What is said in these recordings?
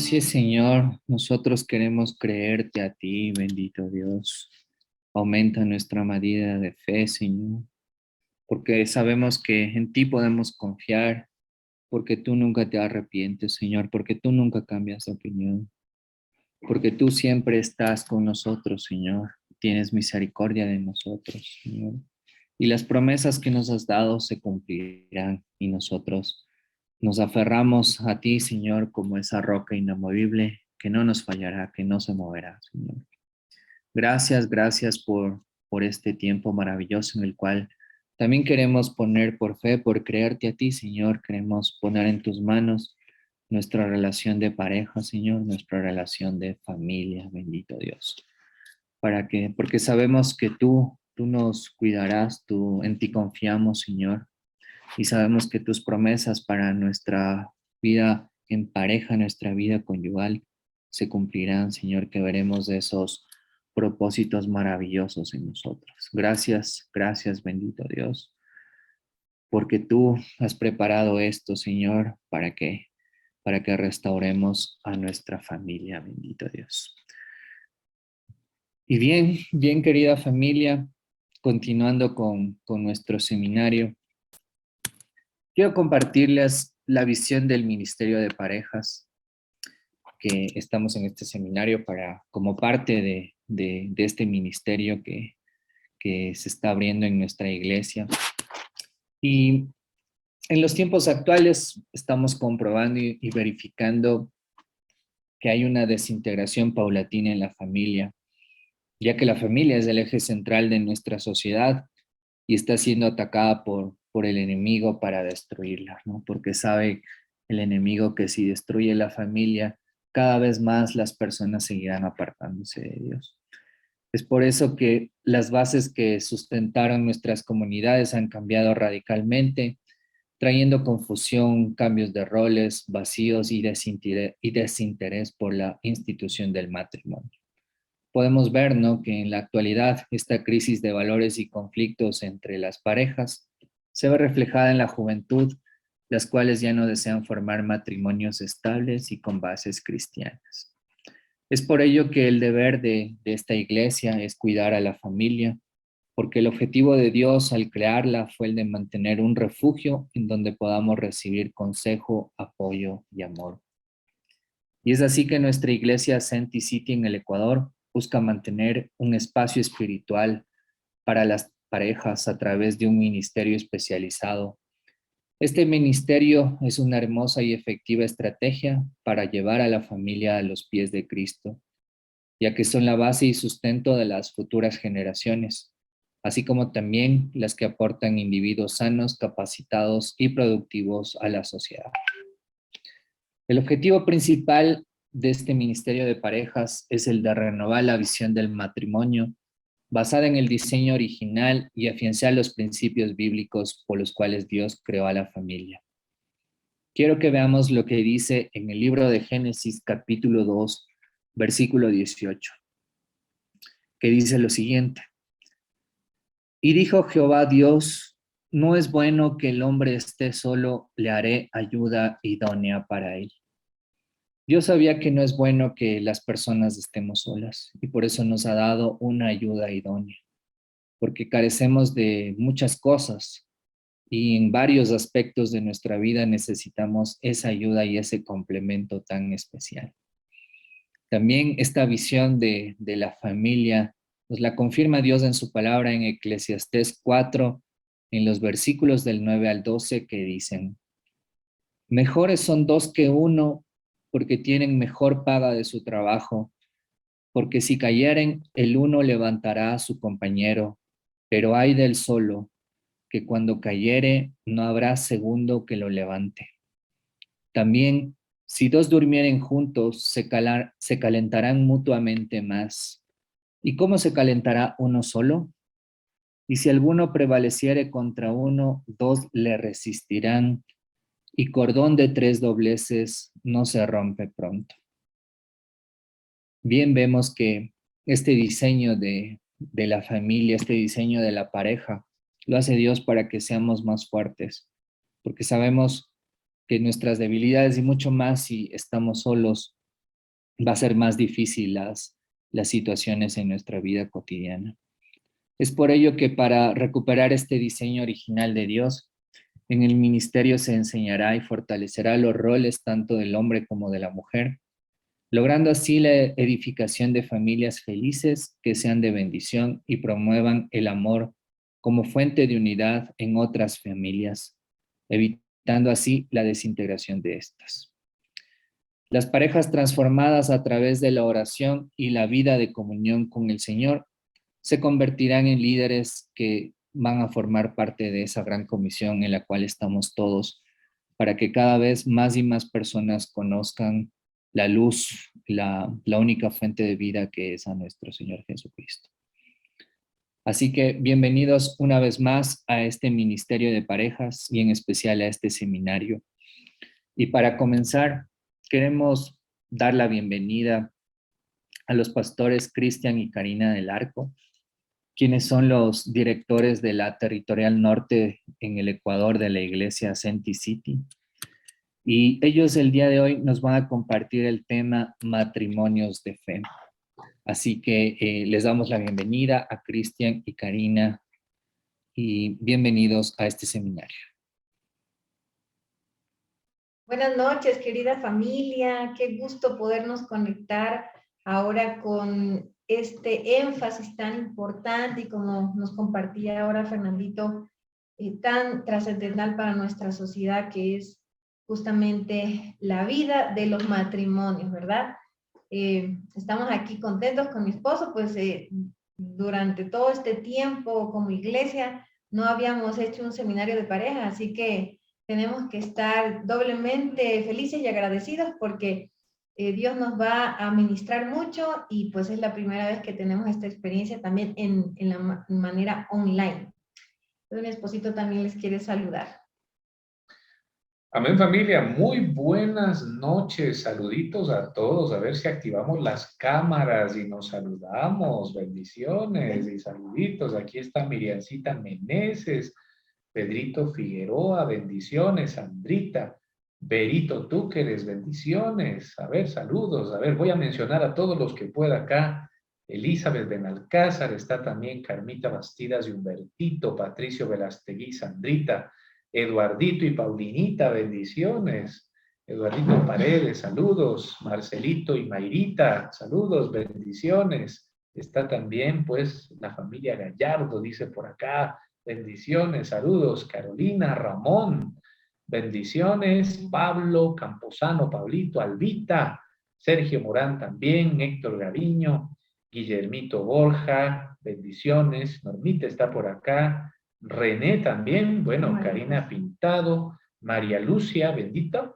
Así es, Señor, nosotros queremos creerte a ti, bendito Dios. Aumenta nuestra medida de fe, Señor, porque sabemos que en ti podemos confiar, porque tú nunca te arrepientes, Señor, porque tú nunca cambias de opinión, porque tú siempre estás con nosotros, Señor. Tienes misericordia de nosotros, Señor. Y las promesas que nos has dado se cumplirán y nosotros nos aferramos a ti, Señor, como esa roca inamovible que no nos fallará, que no se moverá, Señor. Gracias, gracias por este tiempo maravilloso en el cual también queremos poner por fe, por creerte a ti, Señor. Queremos poner en tus manos nuestra relación de pareja, Señor, nuestra relación de familia, bendito Dios. Porque sabemos que tú nos cuidarás, en ti confiamos, Señor, y sabemos que tus promesas para nuestra vida en pareja, nuestra vida conyugal, se cumplirán, Señor, que veremos de esos propósitos maravillosos en nosotros. Gracias, gracias, bendito Dios, porque tú has preparado esto, Señor, para que restauremos a nuestra familia, bendito Dios. Y bien, bien querida familia, continuando con nuestro seminario, quiero compartirles la visión del Ministerio de Parejas, que estamos en este seminario como parte de este ministerio que se está abriendo en nuestra iglesia. Y en los tiempos actuales estamos comprobando y verificando que hay una desintegración paulatina en la familia, ya que la familia es el eje central de nuestra sociedad y está siendo atacada por el enemigo para destruirla, ¿no? Porque sabe el enemigo que si destruye la familia, cada vez más las personas seguirán apartándose de Dios. Es por eso que las bases que sustentaron nuestras comunidades han cambiado radicalmente, trayendo confusión, cambios de roles, vacíos y desinterés por la institución del matrimonio. Podemos ver, ¿no?, que en la actualidad esta crisis de valores y conflictos entre las parejas se ve reflejada en la juventud, las cuales ya no desean formar matrimonios estables y con bases cristianas. Es por ello que el deber de esta iglesia es cuidar a la familia, porque el objetivo de Dios al crearla fue el de mantener un refugio en donde podamos recibir consejo, apoyo y amor. Y es así que nuestra iglesia Senti City en el Ecuador busca mantener un espacio espiritual para las parejas a través de un ministerio especializado. Este ministerio es una hermosa y efectiva estrategia para llevar a la familia a los pies de Cristo, ya que son la base y sustento de las futuras generaciones, así como también las que aportan individuos sanos, capacitados y productivos a la sociedad. El objetivo principal de este Ministerio de Parejas es el de renovar la visión del matrimonio basada en el diseño original y afianzar los principios bíblicos por los cuales Dios creó a la familia. Quiero que veamos lo que dice en el libro de Génesis capítulo 2, versículo 18, que dice lo siguiente: Y dijo Jehová Dios, no es bueno que el hombre esté solo, le haré ayuda idónea para él. Dios sabía que no es bueno que las personas estemos solas y por eso nos ha dado una ayuda idónea, porque carecemos de muchas cosas y en varios aspectos de nuestra vida necesitamos esa ayuda y ese complemento tan especial. También esta visión de la familia nos la confirma Dios en su palabra en Eclesiastés 4, en los versículos del 9 al 12, que dicen: Mejores son dos que uno, porque tienen mejor paga de su trabajo, porque si cayeren, el uno levantará a su compañero, pero ay del solo, que cuando cayere no habrá segundo que lo levante. También, si dos durmieren juntos, se calentarán mutuamente más. ¿Y cómo se calentará uno solo? Y si alguno prevaleciere contra uno, dos le resistirán, y cordón de tres dobleces no se rompe pronto. Bien vemos que este diseño de la familia, este diseño de la pareja, lo hace Dios para que seamos más fuertes, porque sabemos que nuestras debilidades y mucho más si estamos solos va a ser más difícil las situaciones en nuestra vida cotidiana. Es por ello que para recuperar este diseño original de Dios, en el ministerio se enseñará y fortalecerá los roles tanto del hombre como de la mujer, logrando así la edificación de familias felices que sean de bendición y promuevan el amor como fuente de unidad en otras familias, evitando así la desintegración de estas. Las parejas transformadas a través de la oración y la vida de comunión con el Señor se convertirán en líderes que van a formar parte de esa gran comisión en la cual estamos todos, para que cada vez más y más personas conozcan la luz, la única fuente de vida que es a nuestro Señor Jesucristo. Así que bienvenidos una vez más a este Ministerio de Parejas y en especial a este seminario. Y para comenzar, queremos dar la bienvenida a los pastores Cristian y Karina del Arco, quienes son los directores de la Territorial Norte en el Ecuador de la Iglesia Senti City. Y ellos el día de hoy nos van a compartir el tema matrimonios de fe. Así que les damos la bienvenida a Cristian y Karina y bienvenidos a este seminario. Buenas noches, querida familia. Qué gusto podernos conectar ahora con este énfasis tan importante y como nos compartía ahora Fernandito, tan trascendental para nuestra sociedad, que es justamente la vida de los matrimonios, ¿verdad? Estamos aquí contentos con mi esposo, pues durante todo este tiempo como iglesia no habíamos hecho un seminario de pareja, así que tenemos que estar doblemente felices y agradecidos porque Dios nos va a ministrar mucho y pues es la primera vez que tenemos esta experiencia también en la manera online. Entonces mi esposito también les quiere saludar. Amén, familia. Muy buenas noches. Saluditos a todos. A ver si activamos las cámaras y nos saludamos. Bendiciones y saluditos. Aquí está Miriancita Meneses, Pedrito Figueroa, bendiciones. Sandrita, Berito Túqueres, bendiciones. A ver, saludos. A ver, voy a mencionar a todos los que pueda acá. Elizabeth Benalcázar, está también Carmita Bastidas y Humbertito, Patricio Velastegui, Sandrita, Eduardito y Paulinita, bendiciones. Eduardito Paredes, saludos. Marcelito y Mayrita, saludos, bendiciones. Está también, pues, la familia Gallardo, dice por acá, bendiciones, saludos. Carolina, Ramón, bendiciones. Pablo Camposano, Pablito, Albita, Sergio Morán también, Héctor Gaviño, Guillermito Borja, bendiciones. Normita está por acá. René también, bueno, Karina Pintado, María Lucia, bendita,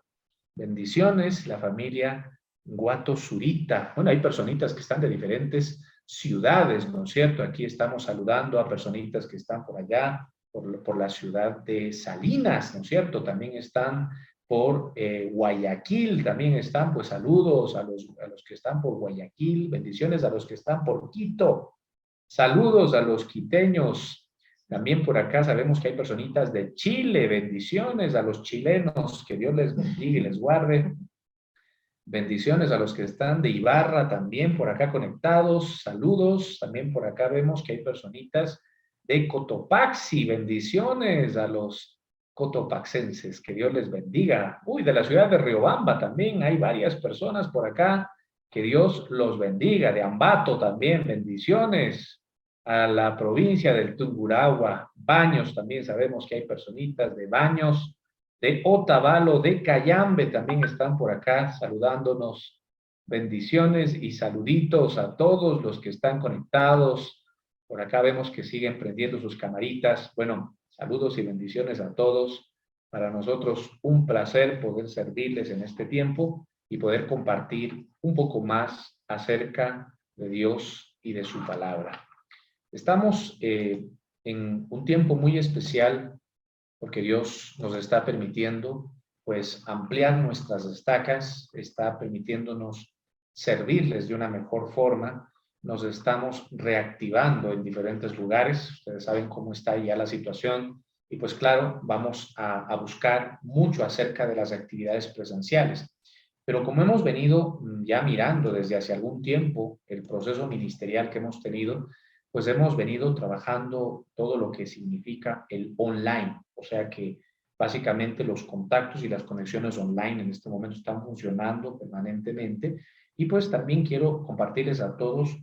bendiciones, la familia Guato Zurita. Bueno, hay personitas que están de diferentes ciudades, ¿no es cierto? Aquí estamos saludando a personitas que están por allá, por la ciudad de Salinas, ¿no es cierto? También están por Guayaquil, también están, pues saludos a los que están por Guayaquil, bendiciones a los que están por Quito, saludos a los quiteños. También por acá sabemos que hay personitas de Chile, bendiciones a los chilenos, que Dios les bendiga y les guarde. Bendiciones a los que están de Ibarra también por acá conectados, saludos. También por acá vemos que hay personitas de Cotopaxi, bendiciones a los cotopaxenses, que Dios les bendiga. Uy, de la ciudad de Riobamba también hay varias personas por acá, que Dios los bendiga. De Ambato también, bendiciones. A la provincia del Tungurahua, Baños, también sabemos que hay personitas de Baños, de Otavalo, de Cayambe, también están por acá saludándonos. Bendiciones y saluditos a todos los que están conectados. Por acá vemos que siguen prendiendo sus camaritas. Bueno, saludos y bendiciones a todos. Para nosotros un placer poder servirles en este tiempo y poder compartir un poco más acerca de Dios y de su palabra. Estamos en un tiempo muy especial porque Dios nos está permitiendo pues ampliar nuestras estacas, está permitiéndonos servirles de una mejor forma, nos estamos reactivando en diferentes lugares, ustedes saben cómo está ya la situación y pues claro, vamos a buscar mucho acerca de las actividades presenciales. Pero como hemos venido ya mirando desde hace algún tiempo el proceso ministerial que hemos tenido, pues hemos venido trabajando todo lo que significa el online. O sea que básicamente los contactos y las conexiones online en este momento están funcionando permanentemente. Y pues también quiero compartirles a todos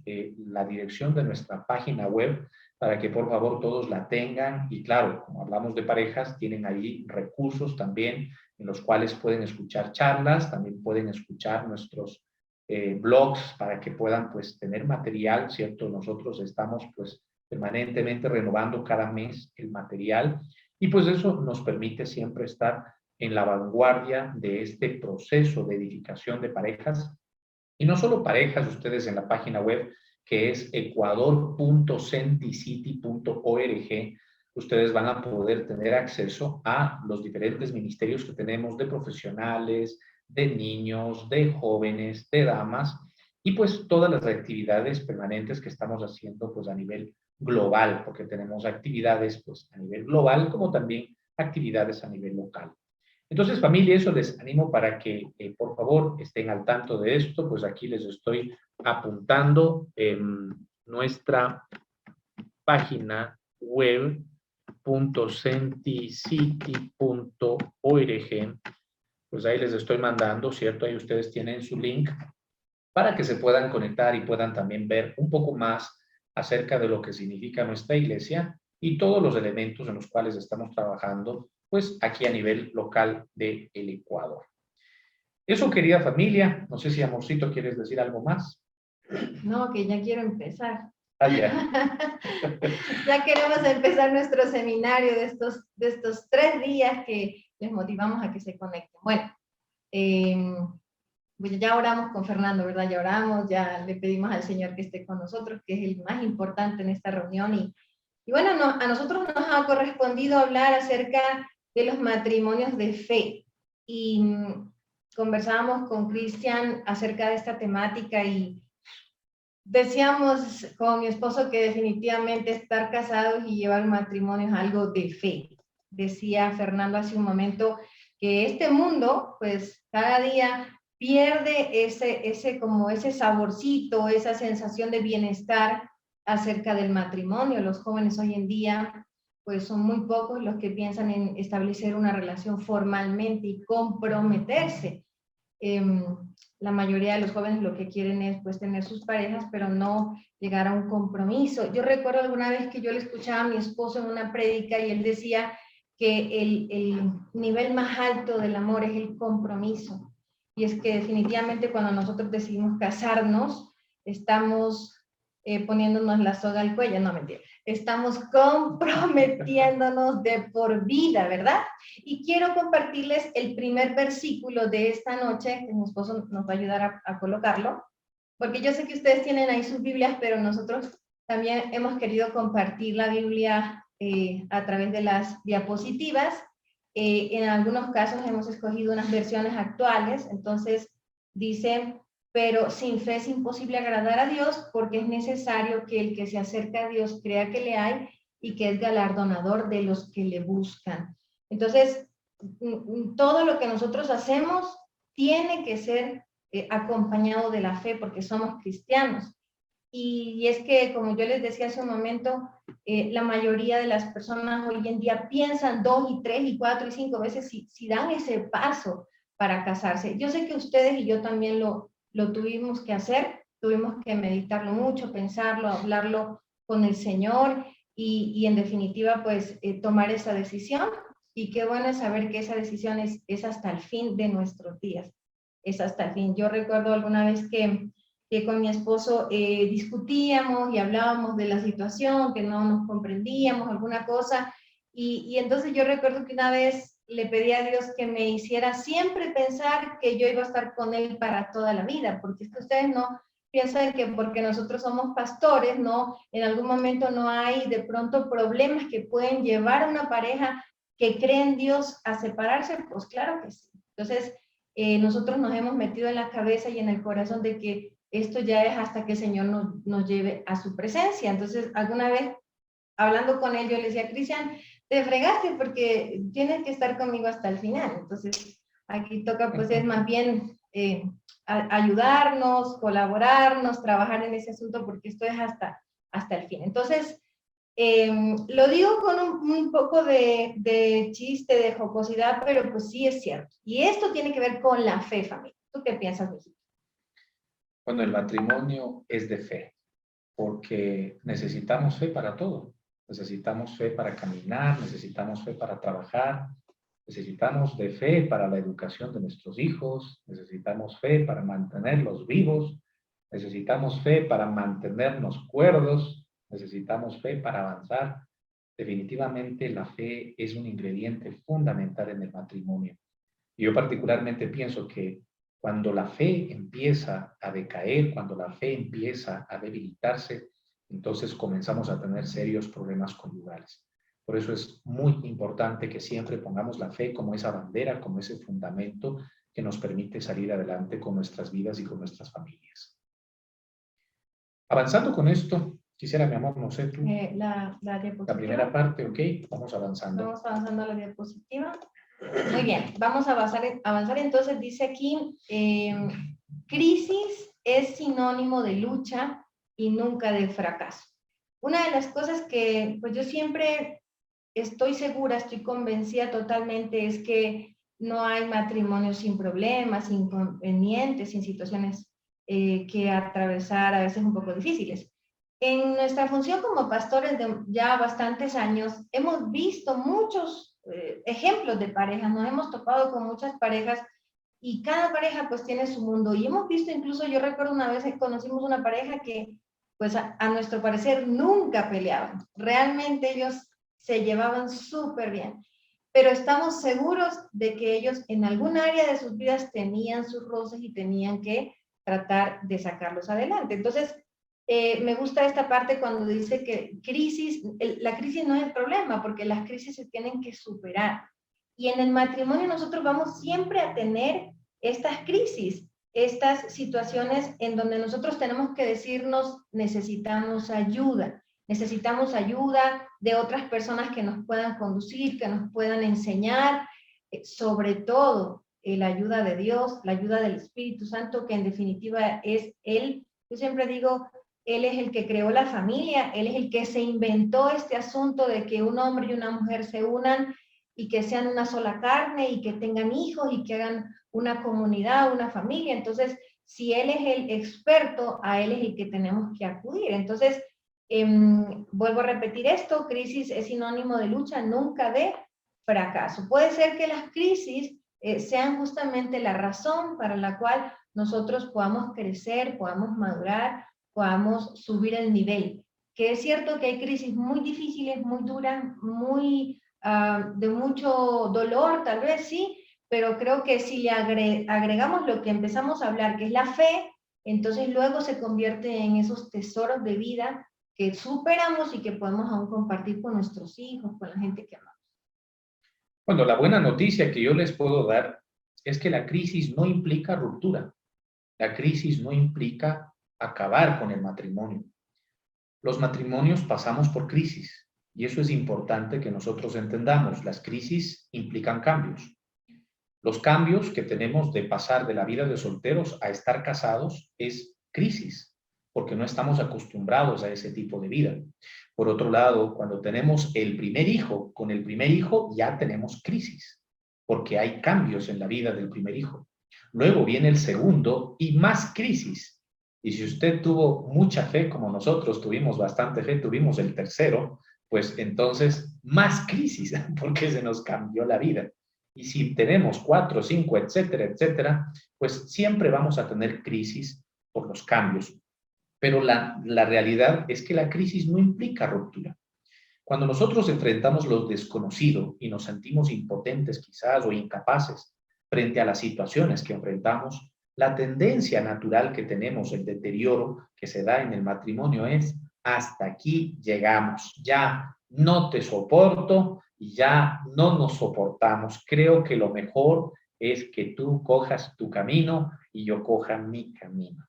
la dirección de nuestra página web para que por favor todos la tengan. Y claro, como hablamos de parejas, tienen ahí recursos también en los cuales pueden escuchar charlas, también pueden escuchar nuestros blogs para que puedan pues tener material, ¿cierto? Nosotros estamos pues permanentemente renovando cada mes el material y pues eso nos permite siempre estar en la vanguardia de este proceso de edificación de parejas. Y no solo parejas, ustedes en la página web que es ecuador.centicity.org, ustedes van a poder tener acceso a los diferentes ministerios que tenemos de profesionales, de niños, de jóvenes, de damas, y pues todas las actividades permanentes que estamos haciendo pues a nivel global, porque tenemos actividades pues a nivel global como también actividades a nivel local. Entonces, familia, eso les animo para que, por favor, estén al tanto de esto, pues aquí les estoy apuntando en nuestra página web .centicity.org, pues ahí les estoy mandando, ¿cierto? Ahí ustedes tienen su link para que se puedan conectar y puedan también ver un poco más acerca de lo que significa nuestra iglesia y todos los elementos en los cuales estamos trabajando, pues aquí a nivel local del Ecuador. Eso, querida familia. No sé si, amorcito, ¿quieres decir algo más? No, que ya quiero empezar. Ah, ya. Ya queremos empezar nuestro seminario de estos 3 días que les motivamos a que se conecten. Bueno, pues ya oramos con Fernando, ¿verdad? Ya oramos, ya le pedimos al Señor que esté con nosotros, que es el más importante en esta reunión. Y bueno, a nosotros nos ha correspondido hablar acerca de los matrimonios de fe. Y conversábamos con Cristian acerca de esta temática y decíamos con mi esposo que definitivamente estar casados y llevar matrimonio es algo de fe. Decía Fernando hace un momento que este mundo, pues cada día pierde ese saborcito, esa sensación de bienestar acerca del matrimonio. Los jóvenes hoy en día, pues son muy pocos los que piensan en establecer una relación formalmente y comprometerse. La mayoría de los jóvenes lo que quieren es pues tener sus parejas, pero no llegar a un compromiso. Yo recuerdo alguna vez que yo le escuchaba a mi esposo en una prédica y él decía que el nivel más alto del amor es el compromiso. Y es que definitivamente cuando nosotros decidimos casarnos, estamos poniéndonos la soga al cuello, no mentira, estamos comprometiéndonos de por vida, ¿verdad? Y quiero compartirles el primer versículo de esta noche, que mi esposo nos va a ayudar a colocarlo, porque yo sé que ustedes tienen ahí sus Biblias, pero nosotros también hemos querido compartir la Biblia a través de las diapositivas. En algunos casos hemos escogido unas versiones actuales, entonces dice: pero sin fe es imposible agradar a Dios, porque es necesario que el que se acerca a Dios crea que le hay y que es galardonador de los que le buscan. Entonces, todo lo que nosotros hacemos tiene que ser acompañado de la fe, porque somos cristianos. Y es que, como yo les decía hace un momento, la mayoría de las personas hoy en día piensan 2 y 3 y 4 y 5 veces si dan ese paso para casarse. Yo sé que ustedes y yo también lo tuvimos que hacer, tuvimos que meditarlo mucho, pensarlo, hablarlo con el Señor y en definitiva pues tomar esa decisión. Y qué bueno es saber que esa decisión es hasta el fin de nuestros días, es hasta el fin. Yo recuerdo alguna vez que con mi esposo discutíamos y hablábamos de la situación, que no nos comprendíamos, alguna cosa, y entonces yo recuerdo que una vez le pedí a Dios que me hiciera siempre pensar que yo iba a estar con él para toda la vida, porque es que ustedes no piensan que porque nosotros somos pastores, no, en algún momento no hay de pronto problemas que pueden llevar a una pareja que cree en Dios a separarse. Pues claro que sí. Entonces, nosotros nos hemos metido en la cabeza y en el corazón de que esto ya es hasta que el Señor nos lleve a su presencia. Entonces, alguna vez, hablando con él, yo le decía: Cristian, te fregaste porque tienes que estar conmigo hasta el final. Entonces, aquí toca, pues, es más bien ayudarnos, colaborarnos, trabajar en ese asunto, porque esto es hasta el fin. Entonces, lo digo con un poco de chiste, de jocosidad, pero pues sí es cierto. Y esto tiene que ver con la fe, familia. ¿Tú qué piensas, mijito? Bueno, el matrimonio es de fe, porque necesitamos fe para todo. Necesitamos fe para caminar, necesitamos fe para trabajar, necesitamos de fe para la educación de nuestros hijos, necesitamos fe para mantenerlos vivos, necesitamos fe para mantenernos cuerdos, necesitamos fe para avanzar. Definitivamente la fe es un ingrediente fundamental en el matrimonio. Y yo particularmente pienso que cuando la fe empieza a decaer, cuando la fe empieza a debilitarse, entonces comenzamos a tener serios problemas conyugales. Por eso es muy importante que siempre pongamos la fe como esa bandera, como ese fundamento que nos permite salir adelante con nuestras vidas y con nuestras familias. Avanzando con esto, quisiera, mi amor, no sé tú, la diapositiva. la primera parte, ok, vamos avanzando. Vamos avanzando a la diapositiva. Muy bien, vamos a avanzar. Entonces dice aquí, crisis es sinónimo de lucha y nunca de fracaso. Una de las cosas que pues yo siempre estoy segura, estoy convencida totalmente, es que no hay matrimonio sin problemas, sin inconvenientes, sin situaciones que atravesar a veces un poco difíciles. En nuestra función como pastores de ya bastantes años, hemos visto muchos ejemplos de parejas, nos hemos topado con muchas parejas y cada pareja pues tiene su mundo y hemos visto incluso, yo recuerdo una vez que conocimos una pareja que pues a nuestro parecer nunca peleaban, realmente ellos se llevaban súper bien, pero estamos seguros de que ellos en algún área de sus vidas tenían sus roces y tenían que tratar de sacarlos adelante. Entonces, me gusta esta parte cuando dice que la crisis no es el problema, porque las crisis se tienen que superar. Y en el matrimonio nosotros vamos siempre a tener estas crisis, estas situaciones en donde nosotros tenemos que decirnos, necesitamos ayuda de otras personas que nos puedan conducir, que nos puedan enseñar, sobre todo la ayuda de Dios, la ayuda del Espíritu Santo, que en definitiva es Él. Yo siempre digo, Él es el que creó la familia, Él es el que se inventó este asunto de que un hombre y una mujer se unan y que sean una sola carne y que tengan hijos y que hagan una comunidad, una familia. Entonces, si Él es el experto, a Él es el que tenemos que acudir. Entonces, vuelvo a repetir esto, crisis es sinónimo de lucha, nunca de fracaso. Puede ser que las crisis sean justamente la razón para la cual nosotros podamos crecer, podamos madurar, podamos subir el nivel. Que es cierto que hay crisis muy difíciles, muy duras, muy de mucho dolor, tal vez sí, pero creo que si le agregamos lo que empezamos a hablar, que es la fe, entonces luego se convierte en esos tesoros de vida que superamos y que podemos aún compartir con nuestros hijos, con la gente que amamos. Bueno, la buena noticia que yo les puedo dar es que la crisis no implica ruptura. La crisis no implica acabar con el matrimonio. Los matrimonios pasamos por crisis y eso es importante que nosotros entendamos. Las crisis implican cambios. Los cambios que tenemos de pasar de la vida de solteros a estar casados es crisis, porque no estamos acostumbrados a ese tipo de vida. Por otro lado, cuando tenemos el primer hijo, con el primer hijo ya tenemos crisis, porque hay cambios en la vida del primer hijo. Luego viene el segundo y más crisis. Y si usted tuvo mucha fe, como nosotros tuvimos bastante fe, tuvimos el tercero, pues entonces más crisis, porque se nos cambió la vida. Y si tenemos 4, 5, etcétera, etcétera, pues siempre vamos a tener crisis por los cambios. Pero la realidad es que la crisis no implica ruptura. Cuando nosotros enfrentamos lo desconocido y nos sentimos impotentes quizás o incapaces frente a las situaciones que enfrentamos, la tendencia natural que tenemos, el deterioro que se da en el matrimonio es hasta aquí llegamos, ya no te soporto y ya no nos soportamos. Creo que lo mejor es que tú cojas tu camino y yo coja mi camino.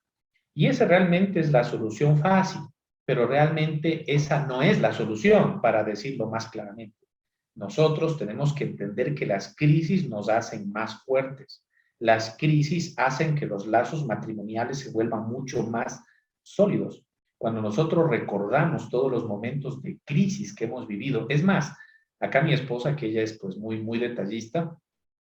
Y esa realmente es la solución fácil, pero realmente esa no es la solución, para decirlo más claramente. Nosotros tenemos que entender que las crisis nos hacen más fuertes. las crisis hacen que los lazos matrimoniales se vuelvan mucho más sólidos. Cuando nosotros recordamos todos los momentos de crisis que hemos vivido, es más, acá mi esposa, que ella es pues muy detallista,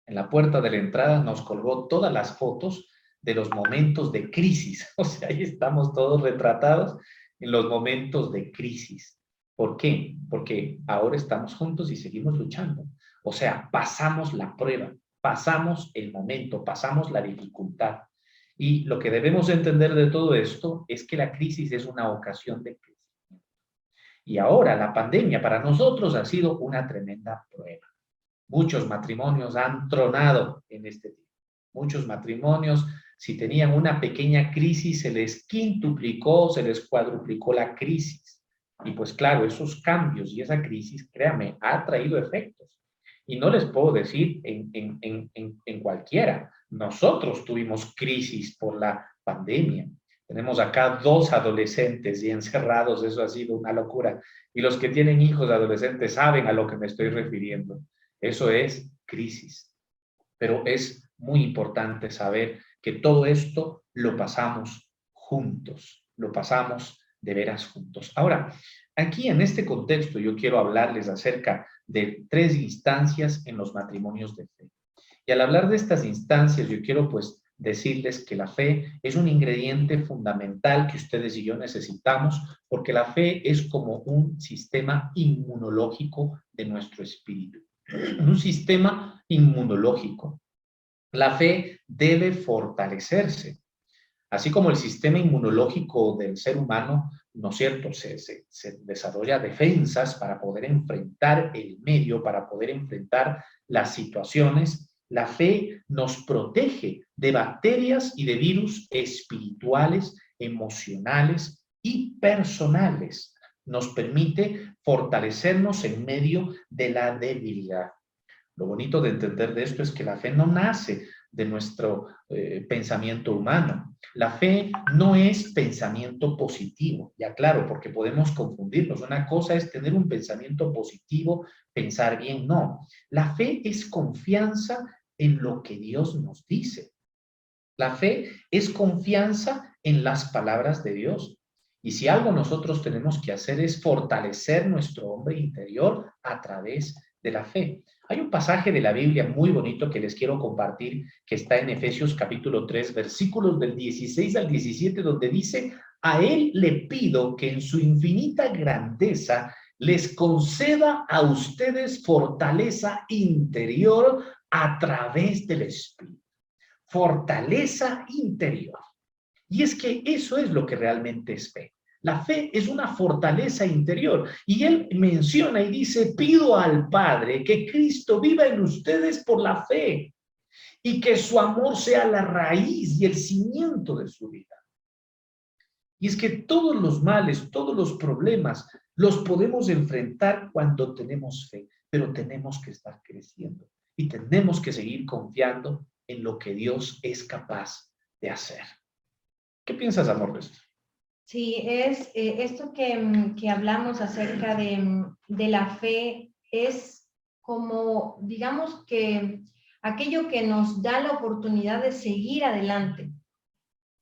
en la puerta de la entrada nos colgó todas las fotos de los momentos de crisis. O sea, ahí estamos todos retratados en los momentos de crisis. ¿Por qué? Porque ahora estamos juntos y seguimos luchando. O sea, pasamos la prueba, pasamos el momento, pasamos la dificultad. Y lo que debemos entender de todo esto es que la crisis es una ocasión de crecimiento. Y ahora la pandemia para nosotros ha sido una tremenda prueba. Muchos matrimonios han tronado en este tiempo. Muchos matrimonios, si tenían una pequeña crisis, se les quintuplicó, se les cuadruplicó la crisis. Y pues claro, esos cambios y esa crisis, créanme, ha traído efectos. Y no les puedo decir en cualquiera. Nosotros tuvimos crisis por la pandemia. Tenemos acá 2 adolescentes y encerrados, eso ha sido una locura. Y los que tienen hijos adolescentes saben a lo que me estoy refiriendo. Eso es crisis. Pero es muy importante saber que todo esto lo pasamos juntos, lo pasamos de veras juntos. Ahora, aquí en este contexto yo quiero hablarles acerca de 3 instancias en los matrimonios de fe. Y al hablar de estas instancias, yo quiero pues decirles que la fe es un ingrediente fundamental que ustedes y yo necesitamos, porque la fe es como un sistema inmunológico de nuestro espíritu. Un sistema inmunológico. La fe debe fortalecerse. Así como el sistema inmunológico del ser humano, ¿no es cierto?, se desarrolla defensas para poder enfrentar el medio, para poder enfrentar las situaciones. La fe nos protege de bacterias y de virus espirituales, emocionales y personales. Nos permite fortalecernos en medio de la debilidad. Lo bonito de entender de esto es que la fe no nace de nuestro pensamiento humano. La fe no es pensamiento positivo, ya claro, porque podemos confundirnos. Una cosa es tener un pensamiento positivo, pensar bien, no. La fe es confianza en lo que Dios nos dice. La fe es confianza en las palabras de Dios. Y si algo nosotros tenemos que hacer es fortalecer nuestro hombre interior a través de la fe. Hay un pasaje de la Biblia muy bonito que les quiero compartir, que está en Efesios capítulo 3, versículos del 16 al 17, donde dice: a Él le pido que en su infinita grandeza les conceda a ustedes fortaleza interior a través del Espíritu. Fortaleza interior. Y es que eso es lo que realmente es fe. La fe es una fortaleza interior. Y él menciona y dice: pido al Padre que Cristo viva en ustedes por la fe y que su amor sea la raíz y el cimiento de su vida. Y es que todos los males, todos los problemas, los podemos enfrentar cuando tenemos fe, pero tenemos que estar creciendo y tenemos que seguir confiando en lo que Dios es capaz de hacer. ¿Qué piensas, amor, de esto? Sí, es esto que hablamos acerca de la fe, es como, digamos que aquello que nos da la oportunidad de seguir adelante.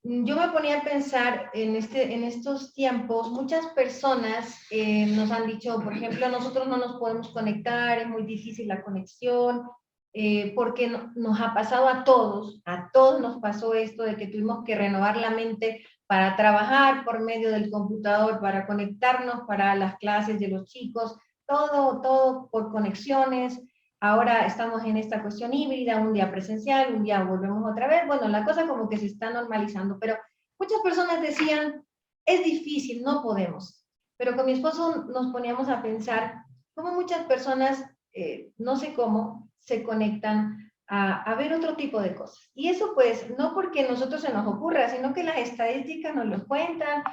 Yo me ponía a pensar en estos tiempos, muchas personas nos han dicho, por ejemplo, nosotros no nos podemos conectar, es muy difícil la conexión, porque nos ha pasado a todos nos pasó esto de que tuvimos que renovar la mente para trabajar por medio del computador, para conectarnos para las clases de los chicos, todo por conexiones. Ahora estamos en esta cuestión híbrida, un día presencial, un día volvemos otra vez. Bueno, la cosa como que se está normalizando, pero muchas personas decían, es difícil, no podemos. Pero con mi esposo nos poníamos a pensar cómo muchas personas, no sé cómo, se conectan a ver otro tipo de cosas. Y eso pues no porque nosotros se nos ocurra, sino que las estadísticas nos lo cuentan,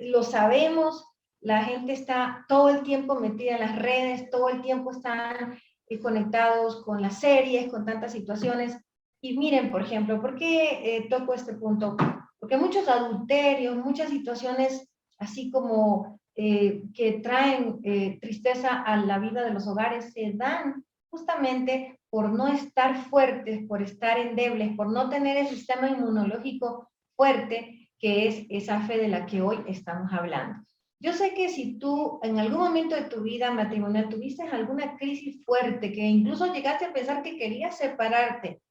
lo sabemos, la gente está todo el tiempo metida en las redes, todo el tiempo están conectados con las series, con tantas situaciones. Y miren, por ejemplo, ¿por qué toco este punto? Porque muchos adulterios, muchas situaciones así como que traen tristeza a la vida de los hogares se dan justamente por no estar fuertes, por estar endebles, por no tener el sistema inmunológico fuerte, que es esa fe de la que hoy estamos hablando. Yo sé que si tú en algún momento de tu vida matrimonial tuviste alguna crisis fuerte, que incluso llegaste a pensar que querías separarte,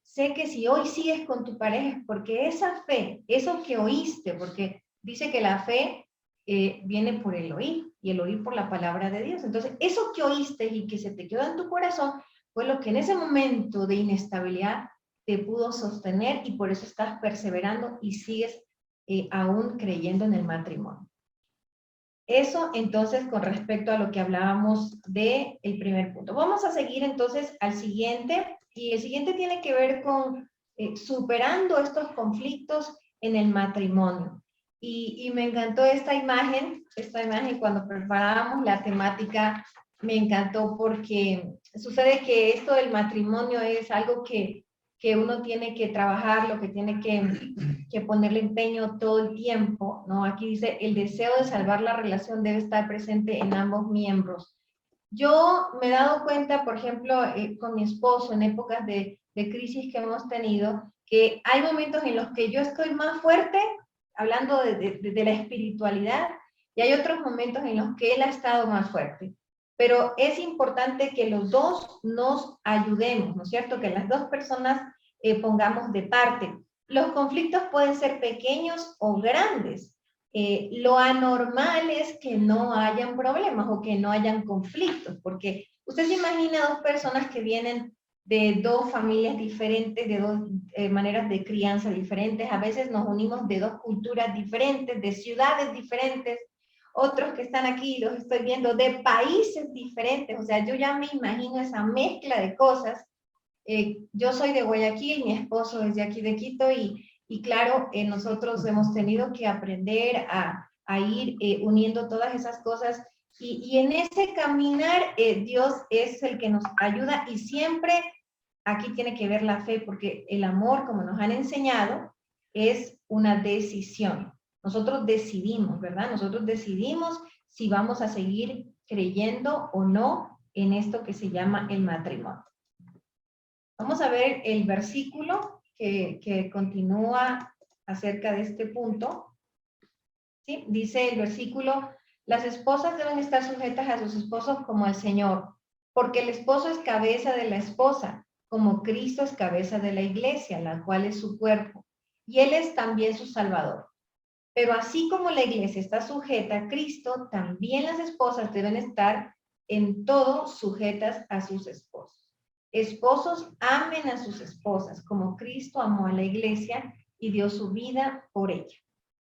sé que si hoy sigues con tu pareja es porque esa fe, eso que oíste, porque dice que la fe viene por el oír y el oír por la palabra de Dios. Entonces, eso que oíste y que se te quedó en tu corazón fue lo que en ese momento de inestabilidad te pudo sostener y por eso estás perseverando y sigues aún creyendo en el matrimonio. Eso entonces con respecto a lo que hablábamos del primer punto. Vamos a seguir entonces al siguiente, y el siguiente tiene que ver con superando estos conflictos en el matrimonio. Y me encantó esta imagen cuando preparábamos la temática, me encantó porque sucede que esto del matrimonio es algo que uno tiene que trabajar, lo que tiene que ponerle empeño todo el tiempo, ¿no? Aquí dice, el deseo de salvar la relación debe estar presente en ambos miembros. Yo me he dado cuenta, por ejemplo, con mi esposo, en épocas de crisis que hemos tenido, que hay momentos en los que yo estoy más fuerte, hablando de la espiritualidad, y hay otros momentos en los que él ha estado más fuerte. Pero es importante que los dos nos ayudemos, ¿no es cierto? Que las dos personas pongamos de parte. Los conflictos pueden ser pequeños o grandes. Lo anormal es que no hayan problemas o que no hayan conflictos, porque usted se imagina dos personas que vienen de dos familias diferentes, de dos maneras de crianza diferentes, a veces nos unimos de dos culturas diferentes, de ciudades diferentes, otros que están aquí, los estoy viendo, de países diferentes, o sea, yo ya me imagino esa mezcla de cosas. Yo soy de Guayaquil, mi esposo es de aquí de Quito, y claro, nosotros hemos tenido que aprender a ir uniendo todas esas cosas, y en ese caminar Dios es el que nos ayuda, y siempre aquí tiene que ver la fe, porque el amor, como nos han enseñado, es una decisión. Nosotros decidimos, ¿verdad? Nosotros decidimos si vamos a seguir creyendo o no en esto que se llama el matrimonio. Vamos a ver el versículo que continúa acerca de este punto. ¿Sí? Dice el versículo, las esposas deben estar sujetas a sus esposos como el Señor, porque el esposo es cabeza de la esposa, como Cristo es cabeza de la iglesia, la cual es su cuerpo, y Él es también su Salvador. Pero así como la iglesia está sujeta a Cristo, también las esposas deben estar en todo sujetas a sus esposos. Esposos, amen a sus esposas, como Cristo amó a la iglesia y dio su vida por ella.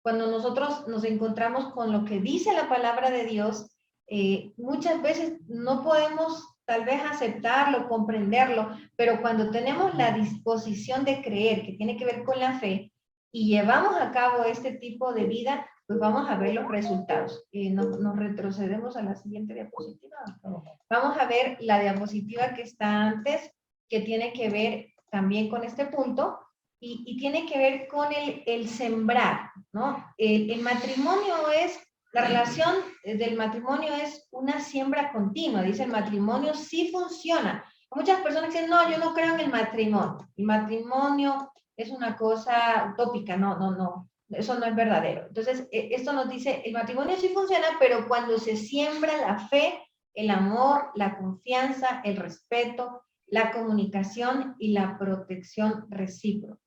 Cuando nosotros nos encontramos con lo que dice la palabra de Dios, muchas veces no podemos tal vez aceptarlo, comprenderlo, pero cuando tenemos la disposición de creer, que tiene que ver con la fe, y llevamos a cabo este tipo de vida, pues vamos a ver los resultados. Nos retrocedemos a la siguiente diapositiva. Vamos a ver la diapositiva que está antes, que tiene que ver también con este punto, y tiene que ver con el sembrar, ¿no? El matrimonio es, la relación del matrimonio es una siembra continua. Dice, el matrimonio sí funciona. Muchas personas dicen, no, yo no creo en el matrimonio. El matrimonio es una cosa utópica, no, eso no es verdadero. Entonces, esto nos dice, el matrimonio sí funciona, pero cuando se siembra la fe, el amor, la confianza, el respeto, la comunicación y la protección recíproca.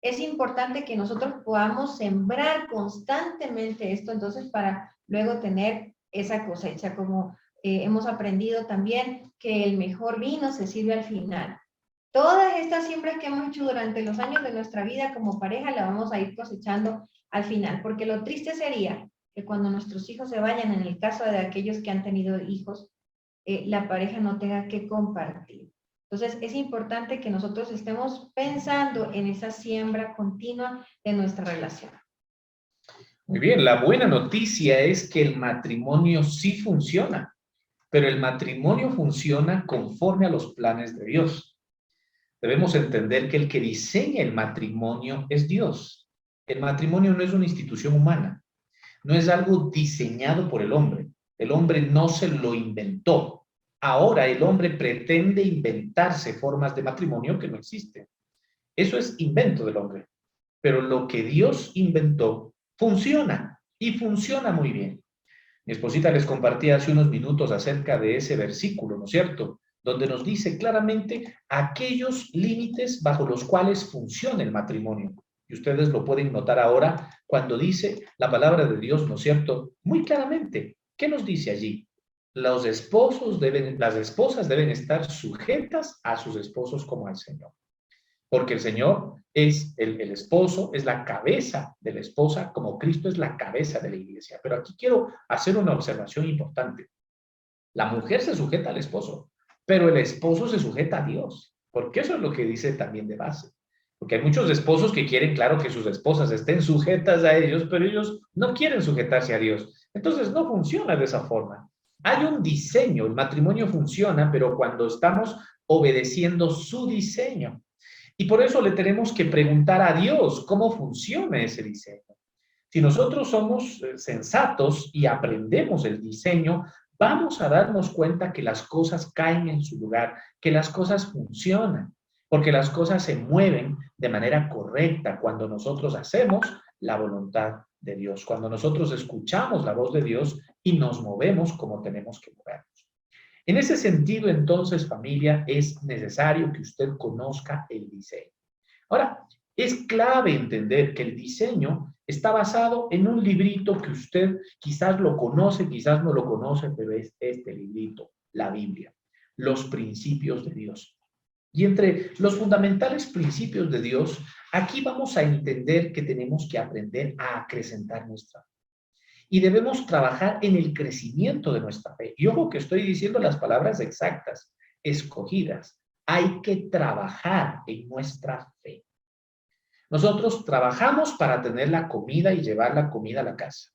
Es importante que nosotros podamos sembrar constantemente esto, entonces, para luego tener esa cosecha, como hemos aprendido también que el mejor vino se sirve al final. Todas estas siembras que hemos hecho durante los años de nuestra vida como pareja la vamos a ir cosechando al final, porque lo triste sería que cuando nuestros hijos se vayan, en el caso de aquellos que han tenido hijos, la pareja no tenga que compartir. Entonces es importante que nosotros estemos pensando en esa siembra continua de nuestra relación. Muy bien, la buena noticia es que el matrimonio sí funciona, pero el matrimonio funciona conforme a los planes de Dios. Debemos entender que el que diseña el matrimonio es Dios. El matrimonio no es una institución humana, no es algo diseñado por el hombre. El hombre no se lo inventó. Ahora el hombre pretende inventarse formas de matrimonio que no existen. Eso es invento del hombre. Pero lo que Dios inventó funciona y funciona muy bien. Mi esposita les compartía hace unos minutos acerca de ese versículo, ¿no es cierto? Donde nos dice claramente aquellos límites bajo los cuales funciona el matrimonio. Y ustedes lo pueden notar ahora cuando dice la palabra de Dios, ¿no es cierto? Muy claramente. ¿Qué nos dice allí? Las esposas deben estar sujetas a sus esposos como al Señor. Porque el Señor es el esposo, es la cabeza de la esposa, como Cristo es la cabeza de la iglesia. Pero aquí quiero hacer una observación importante. La mujer se sujeta al esposo, pero el esposo se sujeta a Dios, porque eso es lo que dice también de base. Porque hay muchos esposos que quieren, claro, que sus esposas estén sujetas a ellos, pero ellos no quieren sujetarse a Dios. Entonces no funciona de esa forma. Hay un diseño, el matrimonio funciona, pero cuando estamos obedeciendo su diseño. Y por eso le tenemos que preguntar a Dios cómo funciona ese diseño. Si nosotros somos sensatos y aprendemos el diseño, vamos a darnos cuenta que las cosas caen en su lugar, que las cosas funcionan, porque las cosas se mueven de manera correcta cuando nosotros hacemos la voluntad de Dios, cuando nosotros escuchamos la voz de Dios y nos movemos como tenemos que movernos. En ese sentido, entonces, familia, es necesario que usted conozca el diseño. Ahora, es clave entender que el diseño está basado en un librito que usted quizás lo conoce, quizás no lo conoce, pero es este librito, la Biblia, los principios de Dios. Y entre los fundamentales principios de Dios, aquí vamos a entender que tenemos que aprender a acrecentar nuestra fe. Y debemos trabajar en el crecimiento de nuestra fe. Y ojo que estoy diciendo las palabras exactas, escogidas. Hay que trabajar en nuestra fe. Nosotros trabajamos para tener la comida y llevar la comida a la casa.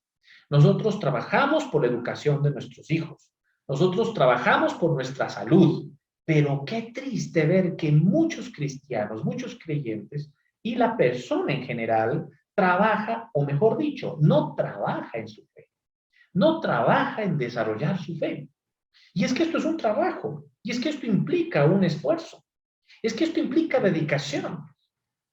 Nosotros trabajamos por la educación de nuestros hijos. Nosotros trabajamos por nuestra salud. Pero qué triste ver que muchos cristianos, muchos creyentes y la persona en general trabaja, o mejor dicho, no trabaja en su fe. No trabaja en desarrollar su fe. Y es que esto es un trabajo. Y es que esto implica un esfuerzo. Es que esto implica dedicación.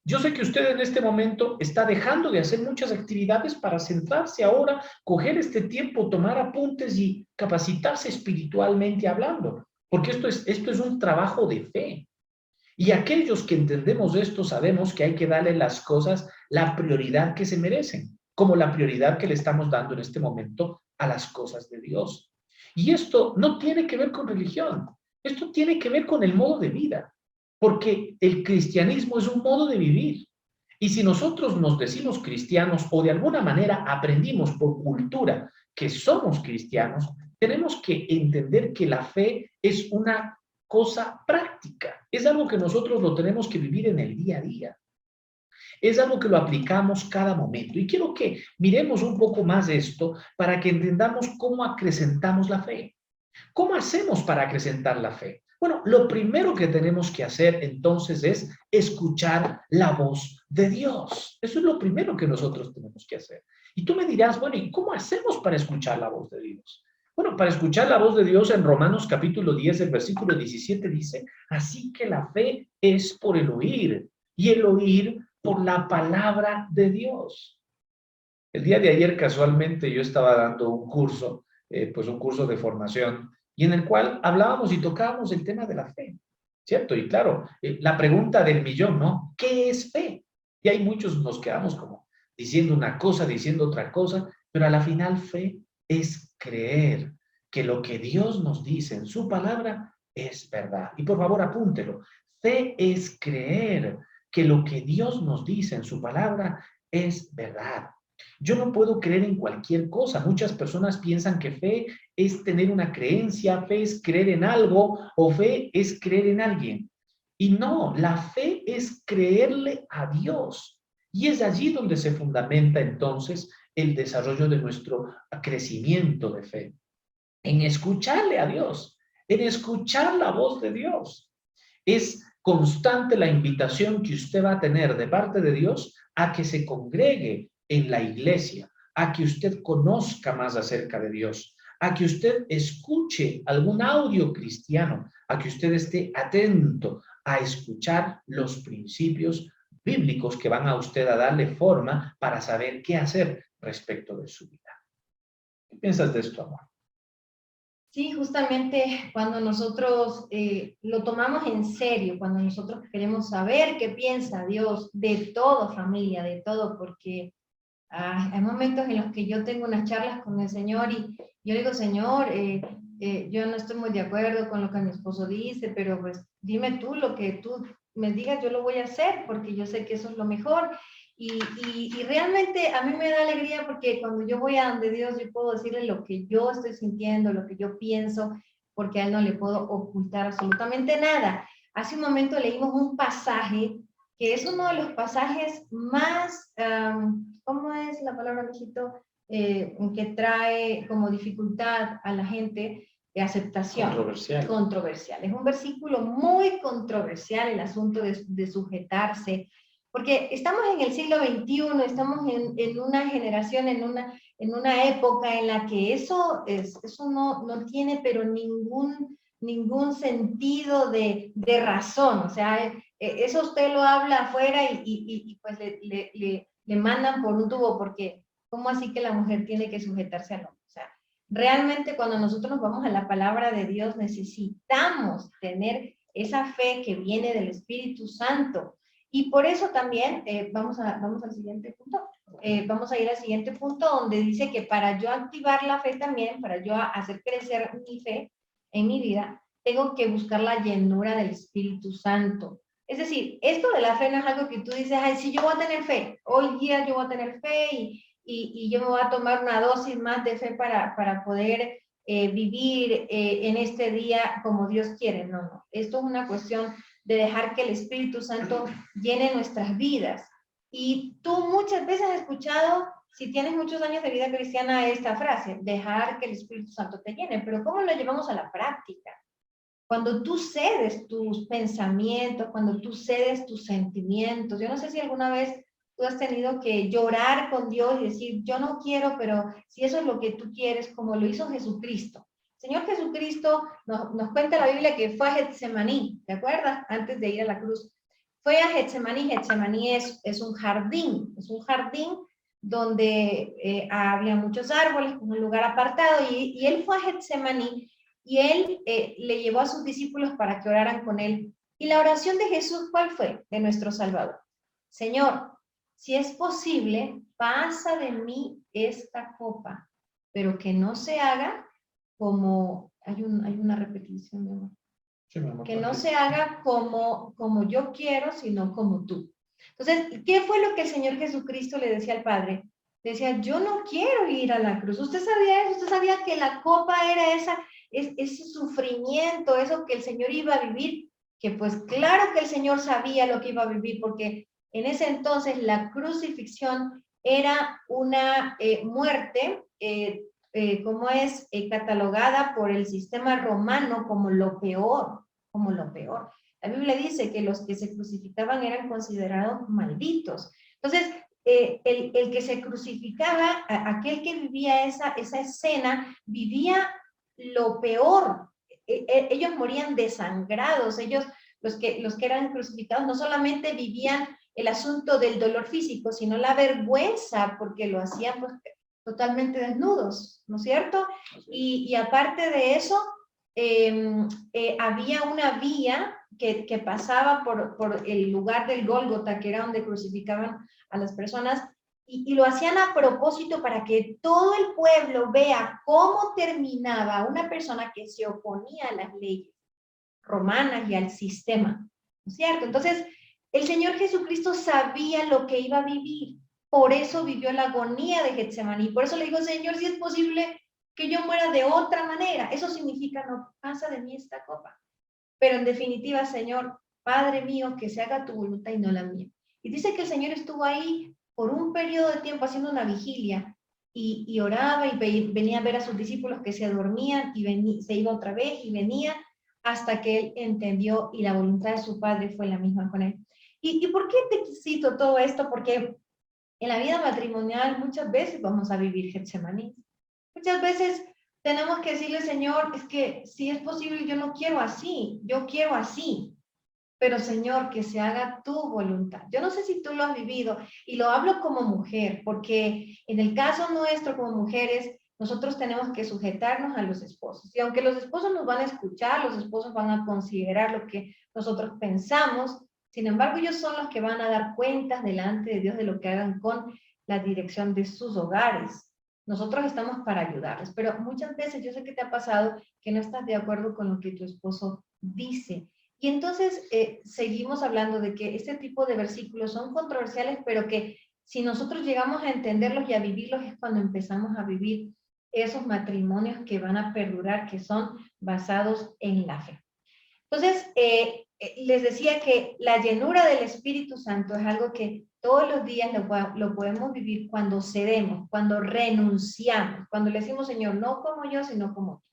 Yo sé que usted en este momento está dejando de hacer muchas actividades para centrarse ahora, coger este tiempo, tomar apuntes y capacitarse espiritualmente hablando, porque esto es un trabajo de fe. Y aquellos que entendemos esto sabemos que hay que darle las cosas la prioridad que se merecen, como la prioridad que le estamos dando en este momento a las cosas de Dios. Y esto no tiene que ver con religión, esto tiene que ver con el modo de vida. Porque el cristianismo es un modo de vivir. Y si nosotros nos decimos cristianos o de alguna manera aprendimos por cultura que somos cristianos, tenemos que entender que la fe es una cosa práctica. Es algo que nosotros lo tenemos que vivir en el día a día. Es algo que lo aplicamos cada momento. Y quiero que miremos un poco más esto para que entendamos cómo acrecentamos la fe. ¿Cómo hacemos para acrecentar la fe? Bueno, lo primero que tenemos que hacer entonces es escuchar la voz de Dios. Eso es lo primero que nosotros tenemos que hacer. Y tú me dirás, bueno, ¿y cómo hacemos para escuchar la voz de Dios? Bueno, para escuchar la voz de Dios en Romanos capítulo 10, el versículo 17 dice, así que la fe es por el oír y el oír por la palabra de Dios. El día de ayer casualmente yo estaba dando un curso, pues un curso de formación, y en el cual hablábamos y tocábamos el tema de la fe, ¿cierto? Y claro, la pregunta del millón, ¿no? ¿Qué es fe? Y hay muchos nos quedamos como diciendo una cosa, diciendo otra cosa, pero a la final fe es creer que lo que Dios nos dice en su palabra es verdad. Y por favor apúntelo, fe es creer que lo que Dios nos dice en su palabra es verdad. Yo no puedo creer en cualquier cosa. Muchas personas piensan que fe es tener una creencia, fe es creer en algo o fe es creer en alguien. Y no, la fe es creerle a Dios. Y es allí donde se fundamenta entonces el desarrollo de nuestro crecimiento de fe. En escucharle a Dios, en escuchar la voz de Dios. Es constante la invitación que usted va a tener de parte de Dios a que se congregue en la iglesia, a que usted conozca más acerca de Dios, a que usted escuche algún audio cristiano, a que usted esté atento a escuchar los principios bíblicos que van a usted a darle forma para saber qué hacer respecto de su vida. ¿Qué piensas de esto, amor? Sí, justamente cuando nosotros lo tomamos en serio, cuando nosotros queremos saber qué piensa Dios de todo, familia, de todo, porque hay momentos en los que yo tengo unas charlas con el Señor y yo digo, Señor, yo no estoy muy de acuerdo con lo que mi esposo dice, pero pues dime tú lo que tú me digas, yo lo voy a hacer porque yo sé que eso es lo mejor. Y realmente a mí me da alegría porque cuando yo voy a donde Dios, yo puedo decirle lo que yo estoy sintiendo, lo que yo pienso, porque a Él no le puedo ocultar absolutamente nada. Hace un momento leímos un pasaje que es uno de los pasajes más, ¿cómo es la palabra, mijito? Que trae como dificultad a la gente de aceptación. Controversial. Controversial. Es un versículo muy controversial el asunto de sujetarse, porque estamos en el siglo XXI, estamos en una generación, en una época en la que eso no tiene pero ningún sentido de razón. O sea, eso usted lo habla afuera y pues le mandan por un tubo, porque ¿cómo así que la mujer tiene que sujetarse al hombre? O sea, realmente cuando nosotros nos vamos a la palabra de Dios necesitamos tener esa fe que viene del Espíritu Santo. Y por eso también, vamos al siguiente punto, vamos a ir al siguiente punto donde dice que para yo activar la fe también, para yo hacer crecer mi fe en mi vida, tengo que buscar la llenura del Espíritu Santo. Es decir, esto de la fe no es algo que tú dices, ay, sí, yo voy a tener fe, hoy día yo voy a tener fe y yo me voy a tomar una dosis más de fe para poder vivir en este día como Dios quiere. No, no, esto es una cuestión de dejar que el Espíritu Santo llene nuestras vidas. Y tú muchas veces has escuchado, si tienes muchos años de vida cristiana, esta frase, dejar que el Espíritu Santo te llene, pero ¿cómo lo llevamos a la práctica? Cuando tú cedes tus pensamientos, cuando tú cedes tus sentimientos. Yo no sé si alguna vez tú has tenido que llorar con Dios y decir, yo no quiero, pero si eso es lo que tú quieres, como lo hizo Jesucristo. Señor Jesucristo nos cuenta la Biblia que fue a Getsemaní, ¿te acuerdas? Antes de ir a la cruz. Fue a Getsemaní. Getsemaní es un jardín donde había muchos árboles, un lugar apartado, y él fue a Getsemaní. Y él le llevó a sus discípulos para que oraran con él. Y la oración de Jesús, ¿cuál fue? De nuestro Salvador. Señor, si es posible, pasa de mí esta copa, pero que no se haga como, hay una repetición, mi amor. Sí, mi amor, que no se haga como yo quiero, sino como tú. Entonces, ¿qué fue lo que el Señor Jesucristo le decía al Padre? Decía, yo no quiero ir a la cruz. ¿Usted sabía eso? ¿Usted sabía que la copa era ese sufrimiento, eso que el Señor iba a vivir? Que pues claro que el Señor sabía lo que iba a vivir, porque en ese entonces la crucifixión era una muerte, como es catalogada por el sistema romano como lo peor, como lo peor. La Biblia dice que los que se crucificaban eran considerados malditos. Entonces, el que se crucificaba, aquel que vivía esa escena, vivía lo peor. Ellos morían desangrados, los que eran crucificados, no solamente vivían el asunto del dolor físico, sino la vergüenza, porque lo hacían pues, totalmente desnudos, ¿no es cierto? Y aparte de eso, había una vía que pasaba por el lugar del Gólgota, que era donde crucificaban a las personas, y lo hacían a propósito para que todo el pueblo vea cómo terminaba una persona que se oponía a las leyes romanas y al sistema, ¿no es cierto? Entonces, el Señor Jesucristo sabía lo que iba a vivir, por eso vivió la agonía de Getsemaní, por eso le dijo, Señor, si es posible que yo muera de otra manera, eso significa no pasa de mí esta copa, pero en definitiva, Señor, Padre mío, que se haga tu voluntad y no la mía. Y dice que el Señor estuvo ahí por un periodo de tiempo haciendo una vigilia y oraba y venía a ver a sus discípulos que se dormían y se iba otra vez y venía hasta que él entendió y la voluntad de su Padre fue la misma con él. ¿Y por qué te cito todo esto? Porque en la vida matrimonial muchas veces vamos a vivir Getsemaní. Muchas veces tenemos que decirle, Señor, es que si es posible, yo no quiero así, yo quiero así. Pero Señor, que se haga tu voluntad. Yo no sé si tú lo has vivido y lo hablo como mujer, porque en el caso nuestro como mujeres, nosotros tenemos que sujetarnos a los esposos. Y aunque los esposos nos van a escuchar, los esposos van a considerar lo que nosotros pensamos, sin embargo, ellos son los que van a dar cuentas delante de Dios de lo que hagan con la dirección de sus hogares. Nosotros estamos para ayudarles, pero muchas veces yo sé que te ha pasado que no estás de acuerdo con lo que tu esposo dice. Y entonces seguimos hablando de que este tipo de versículos son controversiales, pero que si nosotros llegamos a entenderlos y a vivirlos es cuando empezamos a vivir esos matrimonios que van a perdurar, que son basados en la fe. Entonces, les decía que la llenura del Espíritu Santo es algo que todos los días lo podemos vivir cuando cedemos, cuando renunciamos, cuando le decimos, Señor, no como yo, sino como tú.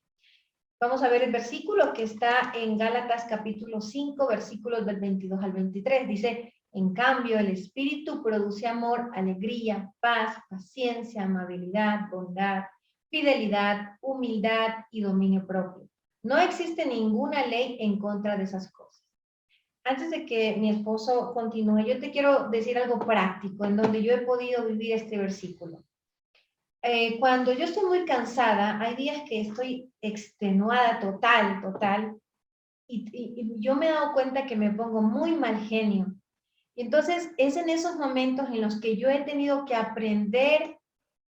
Vamos a ver el versículo que está en Gálatas capítulo 5, versículos del 22 al 23. Dice, en cambio, el Espíritu produce amor, alegría, paz, paciencia, amabilidad, bondad, fidelidad, humildad y dominio propio. No existe ninguna ley en contra de esas cosas. Antes de que mi esposo continúe, yo te quiero decir algo práctico en donde yo he podido vivir este versículo. Cuando yo estoy muy cansada, hay días que estoy extenuada total, y yo me he dado cuenta que me pongo muy mal genio. Y entonces es en esos momentos en los que yo he tenido que aprender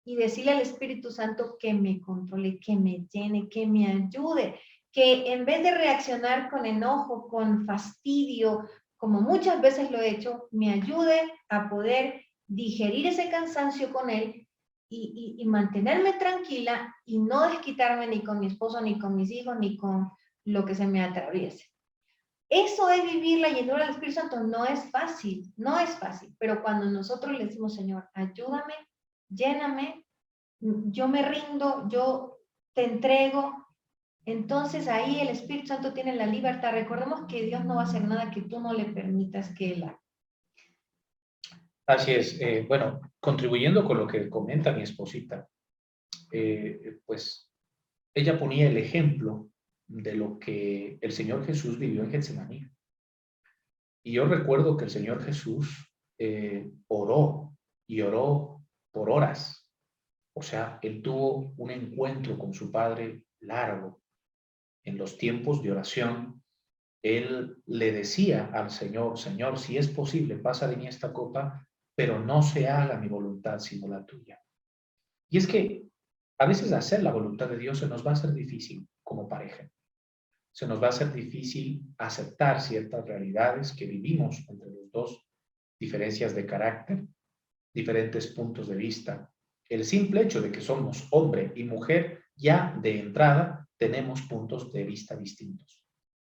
y decirle al Espíritu Santo que me controle, que me llene, que me ayude, que en vez de reaccionar con enojo, con fastidio, como muchas veces lo he hecho, me ayude a poder digerir ese cansancio con él y mantenerme tranquila y no desquitarme ni con mi esposo, ni con mis hijos, ni con lo que se me atraviese. Eso es vivir la llenura del Espíritu Santo. No es fácil, no es fácil, pero cuando nosotros le decimos, Señor, ayúdame, lléname, yo me rindo, yo te entrego, entonces ahí el Espíritu Santo tiene la libertad. Recordemos que Dios no va a hacer nada que tú no le permitas que Él haga. Así es. Bueno, contribuyendo con lo que comenta mi esposita, pues ella ponía el ejemplo de lo que el Señor Jesús vivió en Getsemaní. Y yo recuerdo que el Señor Jesús oró y oró por horas. O sea, él tuvo un encuentro con su Padre largo. En los tiempos de oración, él le decía al Señor, Señor, si es posible, pasa de mí esta copa, pero no se haga mi voluntad sino la tuya. Y es que a veces hacer la voluntad de Dios se nos va a hacer difícil como pareja. Se nos va a hacer difícil aceptar ciertas realidades que vivimos entre los dos, diferencias de carácter, diferentes puntos de vista. El simple hecho de que somos hombre y mujer, ya de entrada tenemos puntos de vista distintos.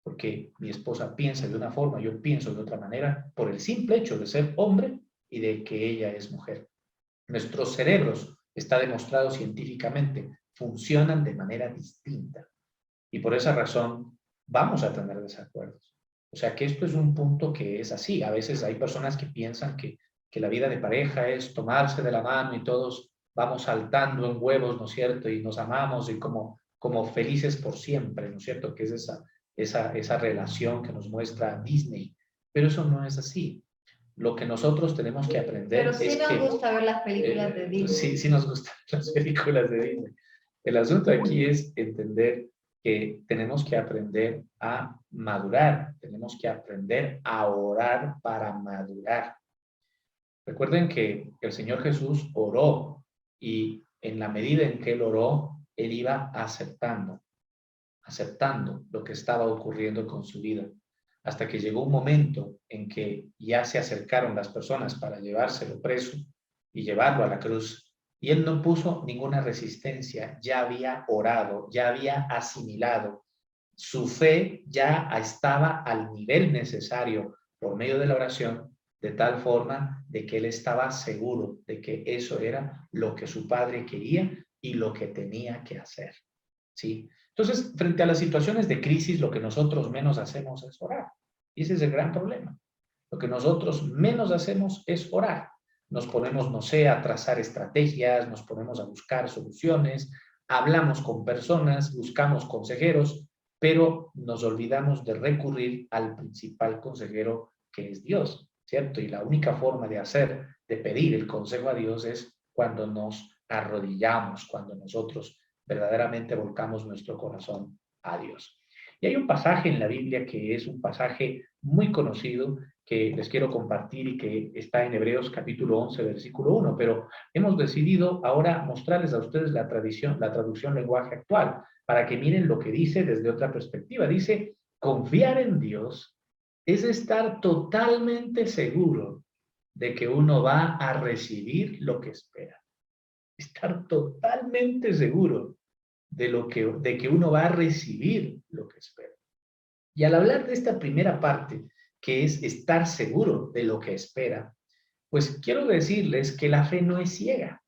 Porque mi esposa piensa de una forma, yo pienso de otra manera, por el simple hecho de ser hombre y de que ella es mujer. Nuestros cerebros, está demostrado científicamente, funcionan de manera distinta. Y por esa razón vamos a tener desacuerdos. O sea que esto es un punto que es así. A veces hay personas que piensan que la vida de pareja es tomarse de la mano y todos vamos saltando en huevos, ¿no es cierto? Y nos amamos y como felices por siempre, ¿no es cierto? Que es esa relación que nos muestra Disney. Pero eso no es así. Lo que nosotros tenemos que aprender Pero sí es que... nos gusta ver las películas de Disney. Sí nos gustan las películas de Disney. El asunto aquí es entender que tenemos que aprender a madurar, tenemos que aprender a orar para madurar. Recuerden que el Señor Jesús oró y en la medida en que Él oró, Él iba aceptando lo que estaba ocurriendo con su vida, hasta que llegó un momento en que ya se acercaron las personas para llevárselo preso y llevarlo a la cruz. Y él no puso ninguna resistencia, ya había orado, ya había asimilado. Su fe ya estaba al nivel necesario por medio de la oración, de tal forma de que él estaba seguro de que eso era lo que su padre quería y lo que tenía que hacer. ¿Sí? Entonces, frente a las situaciones de crisis, lo que nosotros menos hacemos es orar. Y ese es el gran problema. Lo que nosotros menos hacemos es orar. Nos ponemos, no sé, a trazar estrategias, nos ponemos a buscar soluciones, hablamos con personas, buscamos consejeros, pero nos olvidamos de recurrir al principal consejero que es Dios, ¿cierto? Y la única forma de pedir el consejo a Dios es cuando nos arrodillamos, cuando nosotros verdaderamente volcamos nuestro corazón a Dios. Y hay un pasaje en la Biblia que es un pasaje muy conocido que les quiero compartir y que está en Hebreos capítulo 11, versículo 1, pero hemos decidido ahora mostrarles a ustedes la traducción lenguaje actual, para que miren lo que dice desde otra perspectiva. Dice, confiar en Dios es estar totalmente seguro de que uno va a recibir lo que espera. Estar totalmente seguro de que uno va a recibir lo que espera. Y al hablar de esta primera parte, que es estar seguro de lo que espera, pues quiero decirles que la fe no es ciega,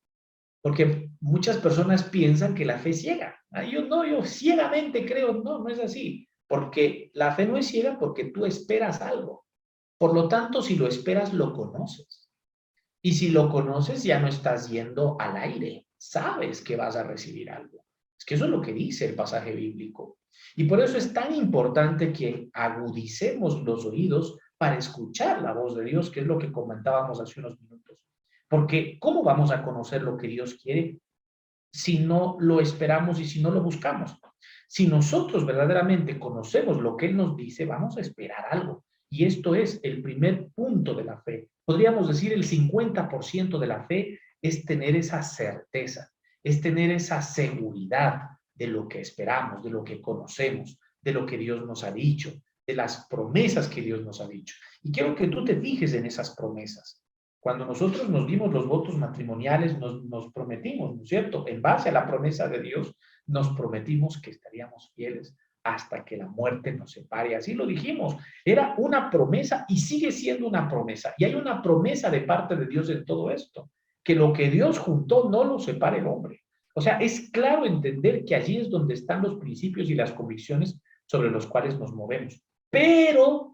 porque muchas personas piensan que la fe es ciega. Ah, yo ciegamente creo, no es así, porque la fe no es ciega porque tú esperas algo. Por lo tanto, si lo esperas, lo conoces. Y si lo conoces, ya no estás yendo al aire, sabes que vas a recibir algo. Es que eso es lo que dice el pasaje bíblico. Y por eso es tan importante que agudicemos los oídos para escuchar la voz de Dios, que es lo que comentábamos hace unos minutos. Porque ¿cómo vamos a conocer lo que Dios quiere si no lo esperamos y si no lo buscamos? Si nosotros verdaderamente conocemos lo que Él nos dice, vamos a esperar algo. Y esto es el primer punto de la fe. Podríamos decir el 50% de la fe es tener esa certeza, es tener esa seguridad de lo que esperamos, de lo que conocemos, de lo que Dios nos ha dicho, de las promesas que Dios nos ha dicho. Y quiero que tú te fijes en esas promesas. Cuando nosotros nos dimos los votos matrimoniales, nos prometimos, ¿no es cierto? En base a la promesa de Dios, nos prometimos que estaríamos fieles hasta que la muerte nos separe. Así lo dijimos. Era una promesa y sigue siendo una promesa. Y hay una promesa de parte de Dios en todo esto, que lo que Dios juntó no lo separe el hombre. O sea, es claro entender que allí es donde están los principios y las convicciones sobre los cuales nos movemos. Pero,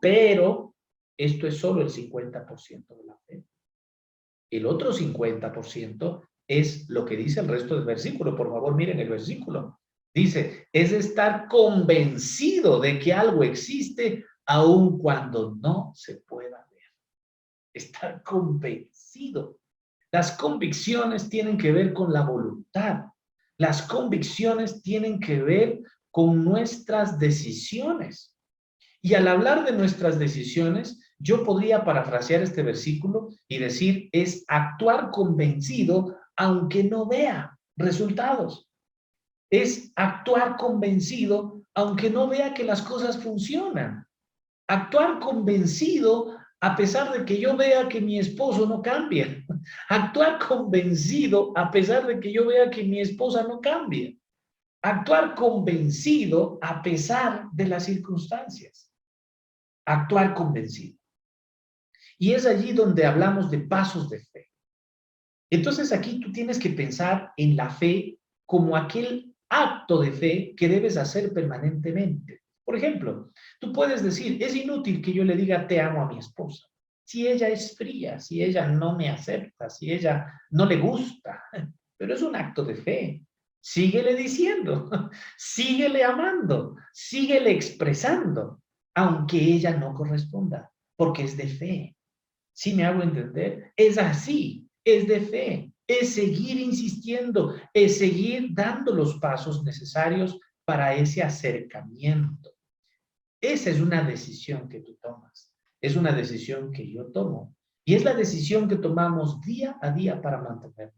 esto es solo el 50% de la fe. El otro 50% es lo que dice el resto del versículo. Por favor, miren el versículo. Dice, es estar convencido de que algo existe aun cuando no se pueda ver. Estar convencido. Las convicciones tienen que ver con la voluntad. Las convicciones tienen que ver con nuestras decisiones. Y al hablar de nuestras decisiones, yo podría parafrasear este versículo y decir, es actuar convencido aunque no vea resultados. Es actuar convencido aunque no vea que las cosas funcionan. Actuar convencido a pesar de que yo vea que mi esposo no cambia. Actuar convencido a pesar de que yo vea que mi esposa no cambia. Actuar convencido a pesar de las circunstancias. Actuar convencido. Y es allí donde hablamos de pasos de fe. Entonces aquí tú tienes que pensar en la fe como aquel acto de fe que debes hacer permanentemente. Por ejemplo, tú puedes decir, es inútil que yo le diga te amo a mi esposa. Si ella es fría, si ella no me acepta, si ella no le gusta, pero es un acto de fe. Síguele diciendo, síguele amando, síguele expresando, aunque ella no corresponda, porque es de fe. ¿Sí me hago entender? Es así, es de fe, es seguir insistiendo, es seguir dando los pasos necesarios para ese acercamiento. Esa es una decisión que tú tomas, es una decisión que yo tomo y es la decisión que tomamos día a día para mantenernos.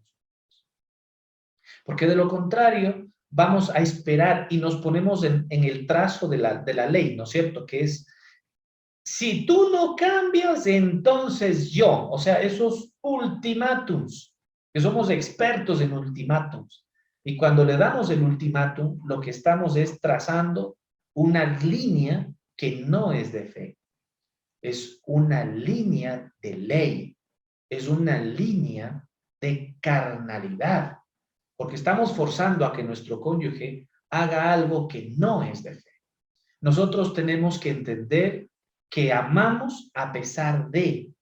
Porque de lo contrario, vamos a esperar y nos ponemos en el trazo de la ley, ¿no es cierto? Que es, si tú no cambias, entonces yo, o sea, esos ultimátums, que somos expertos en ultimátums. Y cuando le damos el ultimátum, lo que estamos es trazando una línea que no es de fe. Es una línea de ley. Es una línea de carnalidad. Porque estamos forzando a que nuestro cónyuge haga algo que no es de fe. Nosotros tenemos que entender que amamos a pesar de,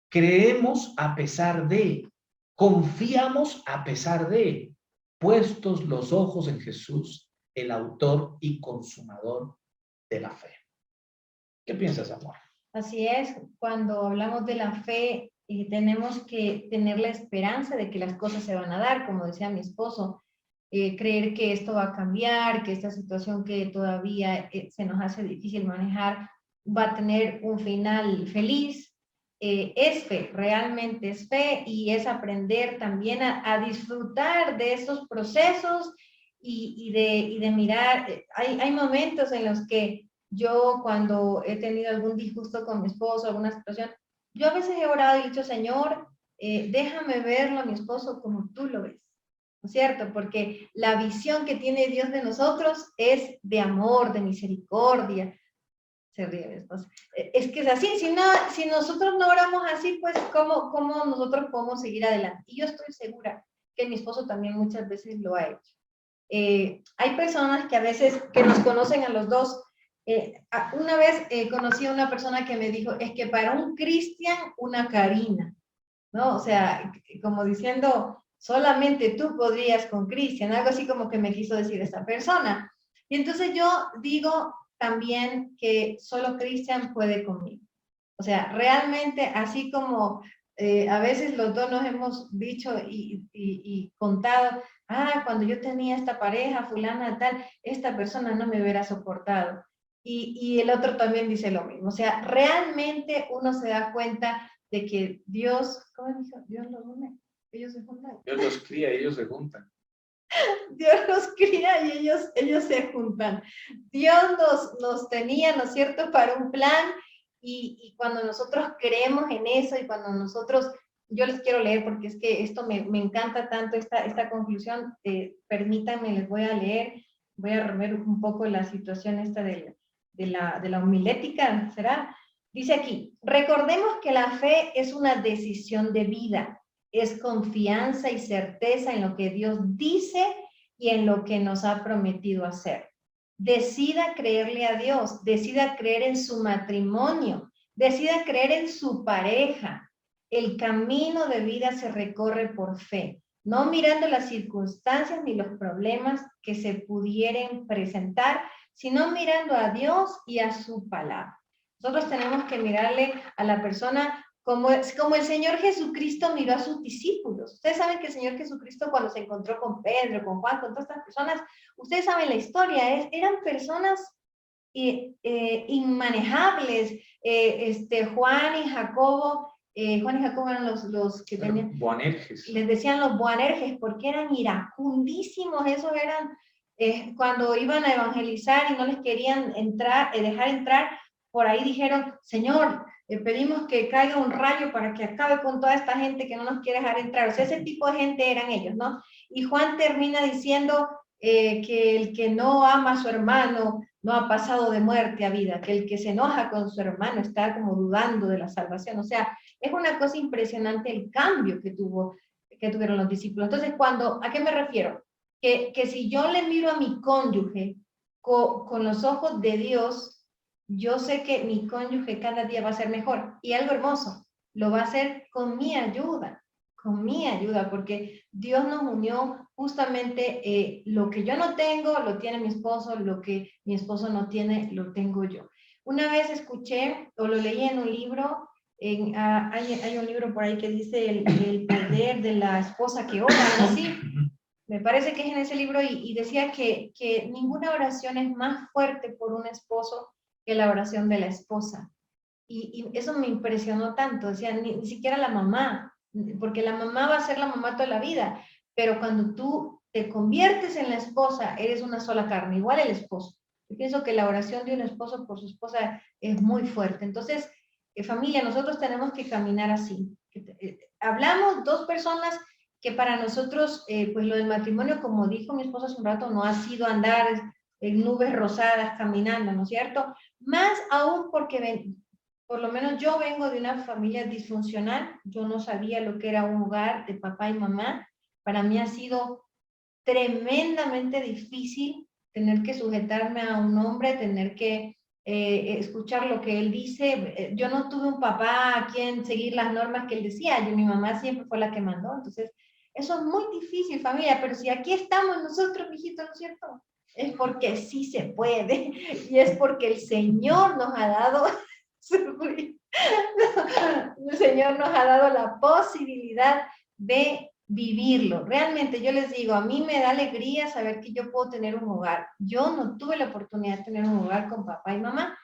creemos a pesar de, confiamos a pesar de. puestos los ojos en Jesús, el autor y consumador de la fe. ¿Qué piensas, amor? Así es, cuando hablamos de la fe, tenemos que tener la esperanza de que las cosas se van a dar, como decía mi esposo, creer que esto va a cambiar, que esta situación que todavía se nos hace difícil manejar va a tener un final feliz. Es fe, realmente es fe, y es aprender también a disfrutar de esos procesos y de mirar. Hay momentos en los que yo, cuando he tenido algún disgusto con mi esposo, alguna situación, yo a veces he orado y dicho, Señor, déjame verlo a mi esposo como tú lo ves, ¿no es cierto? Porque la visión que tiene Dios de nosotros es de amor, de misericordia. Se ríe mi esposo. Es que es así, si nosotros no oramos así, pues ¿cómo nosotros podemos seguir adelante? Y yo estoy segura que mi esposo también muchas veces lo ha hecho. Hay personas que a veces, que nos conocen a los dos. Una vez conocí a una persona que me dijo, es que para un Cristian, una Karina, ¿no? O sea, como diciendo, solamente tú podrías con Cristian, algo así como que me quiso decir esta persona. Y entonces yo digo también que solo Cristian puede conmigo. O sea, realmente, así como a veces los dos nos hemos dicho y contado, cuando yo tenía esta pareja, fulana, tal, esta persona no me hubiera soportado. Y el otro también dice lo mismo. O sea, realmente uno se da cuenta de que Dios, ¿cómo dijo? Dios los une, ellos se juntan. Dios los cría y ellos se juntan. Dios los cría y ellos se juntan. Dios nos tenía, ¿no es cierto?, para un plan, y cuando nosotros creemos en eso, y cuando nosotros, yo les quiero leer porque es que esto me encanta tanto, esta conclusión, permítanme, les voy a leer, voy a rever un poco la situación esta de la homilética, ¿será? Dice aquí, recordemos que la fe es una decisión de vida, es confianza y certeza en lo que Dios dice y en lo que nos ha prometido hacer. Decida creerle a Dios, decida creer en su matrimonio, decida creer en su pareja. El camino de vida se recorre por fe, no mirando las circunstancias ni los problemas que se pudieran presentar, sino mirando a Dios y a su palabra. Nosotros tenemos que mirarle a la persona como el Señor Jesucristo miró a sus discípulos. Ustedes saben que el Señor Jesucristo, cuando se encontró con Pedro, con Juan, con todas estas personas, ustedes saben la historia, eran personas inmanejables. Juan y Jacobo eran los que tenían, Boanerges. les decían los Boanerges, porque eran iracundísimos. Esos eran, cuando iban a evangelizar y no les querían dejar entrar, por ahí dijeron, Señor, pedimos que caiga un rayo para que acabe con toda esta gente que no nos quiere dejar entrar. O sea, ese tipo de gente eran ellos, ¿no? Y Juan termina diciendo que el que no ama a su hermano no ha pasado de muerte a vida, que el que se enoja con su hermano está como dudando de la salvación. O sea, es una cosa impresionante el cambio que tuvieron los discípulos. Entonces, ¿a qué me refiero? Que si yo le miro a mi cónyuge con los ojos de Dios, yo sé que mi cónyuge cada día va a ser mejor. Y algo hermoso, lo va a hacer con mi ayuda, porque Dios nos unió justamente. Lo que yo no tengo, lo tiene mi esposo, lo que mi esposo no tiene, lo tengo yo. Una vez escuché, o lo leí en un libro, hay un libro por ahí que dice el poder de la esposa que ora, ¿no? Así. Me parece que es en ese libro, y decía que ninguna oración es más fuerte por un esposo que la oración de la esposa. Y eso me impresionó tanto. Decía, ni siquiera la mamá, porque la mamá va a ser la mamá toda la vida, pero cuando tú te conviertes en la esposa, eres una sola carne, igual el esposo. Yo pienso que la oración de un esposo por su esposa es muy fuerte. Entonces, familia, nosotros tenemos que caminar así. Hablamos dos personas que para nosotros, pues lo del matrimonio, como dijo mi esposo hace un rato, no ha sido andar en nubes rosadas caminando, ¿no es cierto? Más aún porque por lo menos yo vengo de una familia disfuncional. Yo no sabía lo que era un hogar de papá y mamá. Para mí ha sido tremendamente difícil tener que sujetarme a un hombre, tener que escuchar lo que él dice. Yo no tuve un papá a quien seguir las normas que él decía. Mi mamá siempre fue la que mandó. Entonces, Eso es muy difícil, familia, pero si aquí estamos nosotros, mijitos, ¿no es cierto? Es porque sí se puede, y es porque el Señor nos ha dado, el Señor nos ha dado la posibilidad de vivirlo. Realmente yo les digo, a mí me da alegría saber que yo puedo tener un hogar. Yo no tuve la oportunidad de tener un hogar con papá y mamá,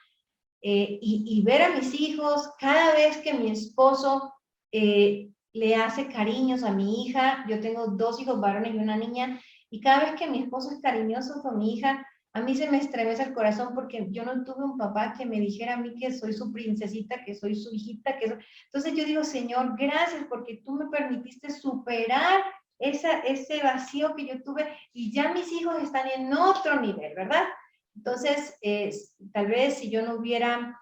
y ver a mis hijos, cada vez que mi esposo le hace cariños a mi hija, yo tengo 2 hijos varones y una niña, y cada vez que mi esposo es cariñoso con mi hija, a mí se me estremece el corazón porque yo no tuve un papá que me dijera a mí que soy su princesita, que soy su hijita, que soy... Entonces yo digo, Señor, gracias porque tú me permitiste superar ese vacío que yo tuve, y ya mis hijos están en otro nivel, ¿verdad? Entonces, tal vez si yo no hubiera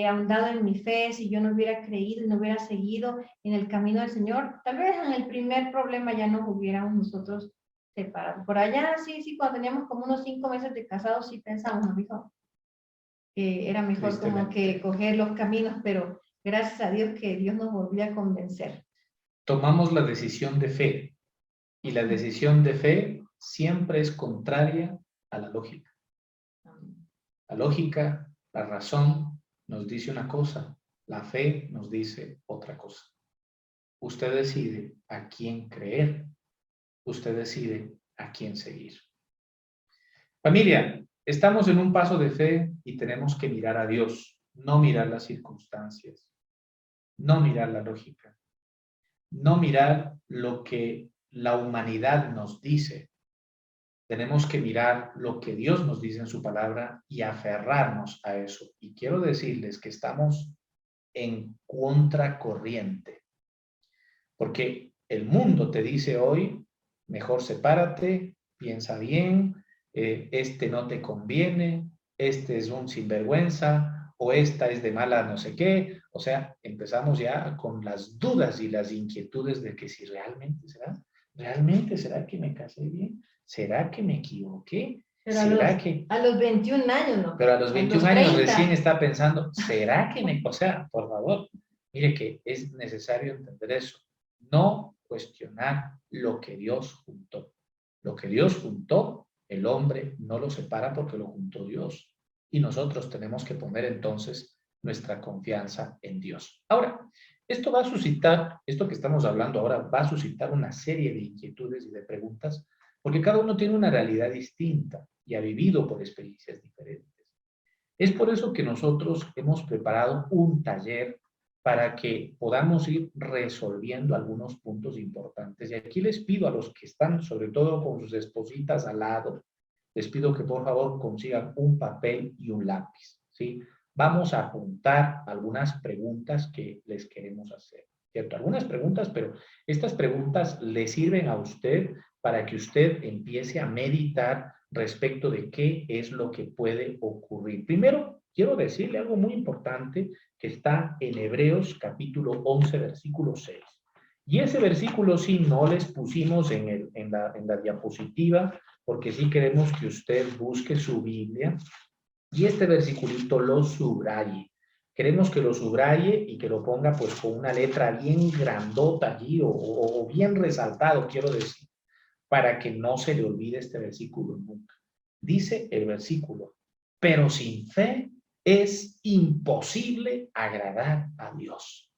ahondado en mi fe, si yo no hubiera creído y no hubiera seguido en el camino del Señor, tal vez en el primer problema ya nos hubiéramos nosotros separado. Por allá, sí, cuando teníamos como unos 5 meses de casados, sí pensamos, ¿no, hijo? Que era mejor como que coger los caminos, pero gracias a Dios que Dios nos volvió a convencer. Tomamos la decisión de fe, y la decisión de fe siempre es contraria a la lógica. La lógica, la razón nos dice una cosa, la fe nos dice otra cosa. Usted decide a quién creer, usted decide a quién seguir. Familia, estamos en un paso de fe y tenemos que mirar a Dios, no mirar las circunstancias, no mirar la lógica, no mirar lo que la humanidad nos dice. Tenemos que mirar lo que Dios nos dice en su palabra y aferrarnos a eso. Y quiero decirles que estamos en contracorriente, porque el mundo te dice hoy, mejor sepárate, piensa bien, este no te conviene, este es un sinvergüenza, o esta es de mala no sé qué. O sea, empezamos ya con las dudas y las inquietudes de que si realmente será que me casé bien, será que me equivoqué, Pero a los 21 años, ¿no? Pero a los 21 años 30. recién está pensando, ¿será que me...? O sea, por favor, mire que es necesario entender eso. No cuestionar lo que Dios juntó. Lo que Dios juntó, el hombre no lo separa porque lo juntó Dios. Y nosotros tenemos que poner entonces nuestra confianza en Dios. Ahora, esto va a suscitar, esto que estamos hablando ahora, va a suscitar una serie de inquietudes y de preguntas, porque cada uno tiene una realidad distinta y ha vivido por experiencias diferentes. Es por eso que nosotros hemos preparado un taller para que podamos ir resolviendo algunos puntos importantes. Y aquí les pido a los que están, sobre todo con sus espositas al lado, les pido que por favor consigan un papel y un lápiz, ¿sí? Vamos a apuntar algunas preguntas que les queremos hacer, ¿cierto? Algunas preguntas, pero estas preguntas le sirven a usted para que usted empiece a meditar respecto de qué es lo que puede ocurrir. Primero, quiero decirle algo muy importante que está en Hebreos capítulo 11, versículo 6. Y ese versículo sí no les pusimos en la diapositiva, porque sí queremos que usted busque su Biblia y este versiculito lo subraye. Queremos que lo subraye y que lo ponga pues con una letra bien grandota allí o bien resaltado, quiero decir, para que no se le olvide este versículo nunca. Dice el versículo, pero sin fe es imposible agradar a Dios.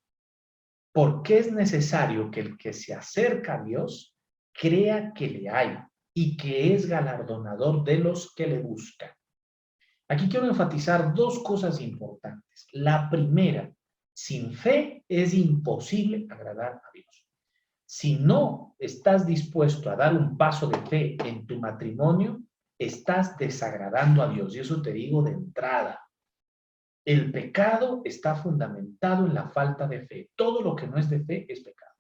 Porque es necesario que el que se acerca a Dios crea que le hay y que es galardonador de los que le buscan. Aquí quiero enfatizar 2 cosas importantes. La primera, sin fe es imposible agradar a Dios. Si no estás dispuesto a dar un paso de fe en tu matrimonio, estás desagradando a Dios. Y eso te digo de entrada. El pecado está fundamentado en la falta de fe. Todo lo que no es de fe es pecado.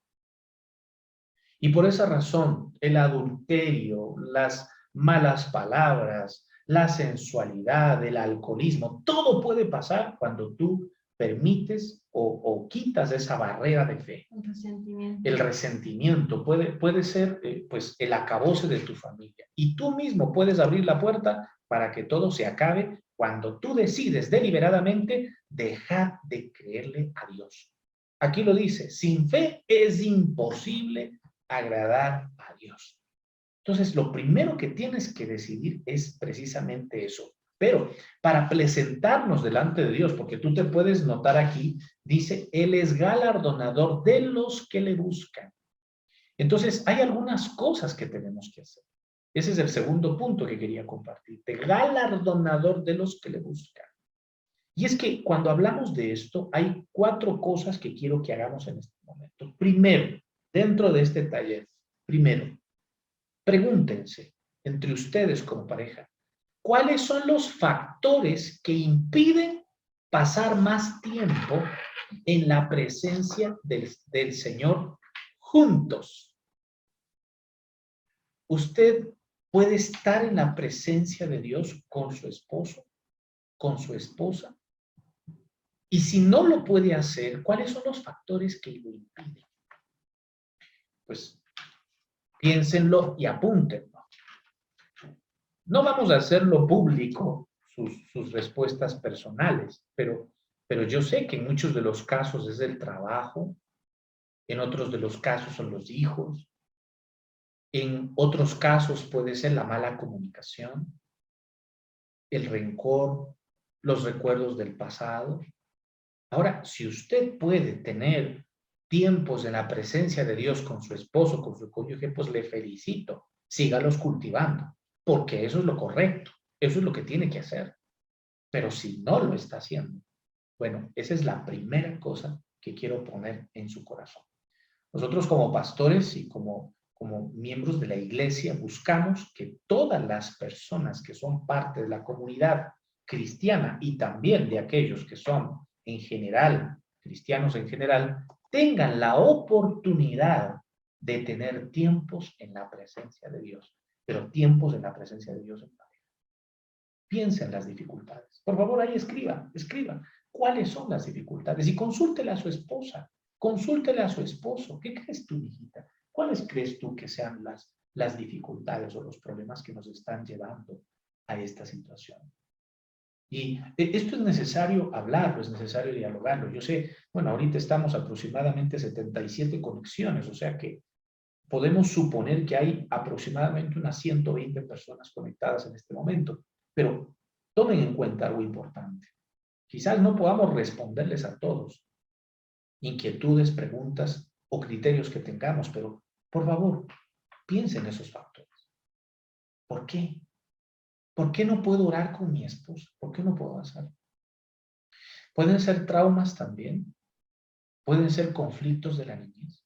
Y por esa razón, el adulterio, las malas palabras, la sensualidad, el alcoholismo, todo puede pasar cuando tú permites o quitas esa barrera de fe. El resentimiento puede ser pues el acabose de tu familia. Y tú mismo puedes abrir la puerta para que todo se acabe cuando tú decides deliberadamente dejar de creerle a Dios. Aquí lo dice, sin fe es imposible agradar a Dios. Entonces, lo primero que tienes que decidir es precisamente eso. Pero para presentarnos delante de Dios, porque tú te puedes notar aquí, dice, Él es galardonador de los que le buscan. Entonces, hay algunas cosas que tenemos que hacer. Ese es el segundo punto que quería compartirte. Galardonador de los que le buscan. Y es que cuando hablamos de esto, hay 4 cosas que quiero que hagamos en este momento. Primero, dentro de este taller, primero, pregúntense entre ustedes como pareja, ¿cuáles son los factores que impiden pasar más tiempo en la presencia del Señor juntos? Usted puede estar en la presencia de Dios con su esposo, con su esposa. Y si no lo puede hacer, ¿cuáles son los factores que lo impiden? Pues piénsenlo y apúntenlo. No vamos a hacerlo público, sus respuestas personales, pero yo sé que en muchos de los casos es el trabajo, en otros de los casos son los hijos, en otros casos puede ser la mala comunicación, el rencor, los recuerdos del pasado. Ahora, si usted puede tener tiempos en la presencia de Dios con su esposo, con su cónyuge, pues le felicito. Sígalos cultivando, porque eso es lo correcto. Eso es lo que tiene que hacer. Pero si no lo está haciendo, bueno, esa es la primera cosa que quiero poner en su corazón. Nosotros como pastores y como miembros de la iglesia buscamos que todas las personas que son parte de la comunidad cristiana y también de aquellos que son en general, cristianos en general, tengan la oportunidad de tener tiempos en la presencia de Dios, pero tiempos en la presencia de Dios en pareja. Piensa en las dificultades. Por favor, ahí escriba. ¿Cuáles son las dificultades? Y consúltele a su esposa, consúltele a su esposo. ¿Qué crees tú, hijita? ¿Cuáles crees tú que sean las dificultades o los problemas que nos están llevando a esta situación? Y esto es necesario hablarlo, es necesario dialogarlo. Yo sé, bueno, ahorita estamos aproximadamente 77 conexiones, o sea que podemos suponer que hay aproximadamente unas 120 personas conectadas en este momento, pero tomen en cuenta algo importante. Quizás no podamos responderles a todos, inquietudes, preguntas o criterios que tengamos, pero por favor, piensen en esos factores. ¿Por qué? ¿Por qué no puedo orar con mi esposa? ¿Por qué no puedo hacerlo? Pueden ser traumas también. Pueden ser conflictos de la niñez.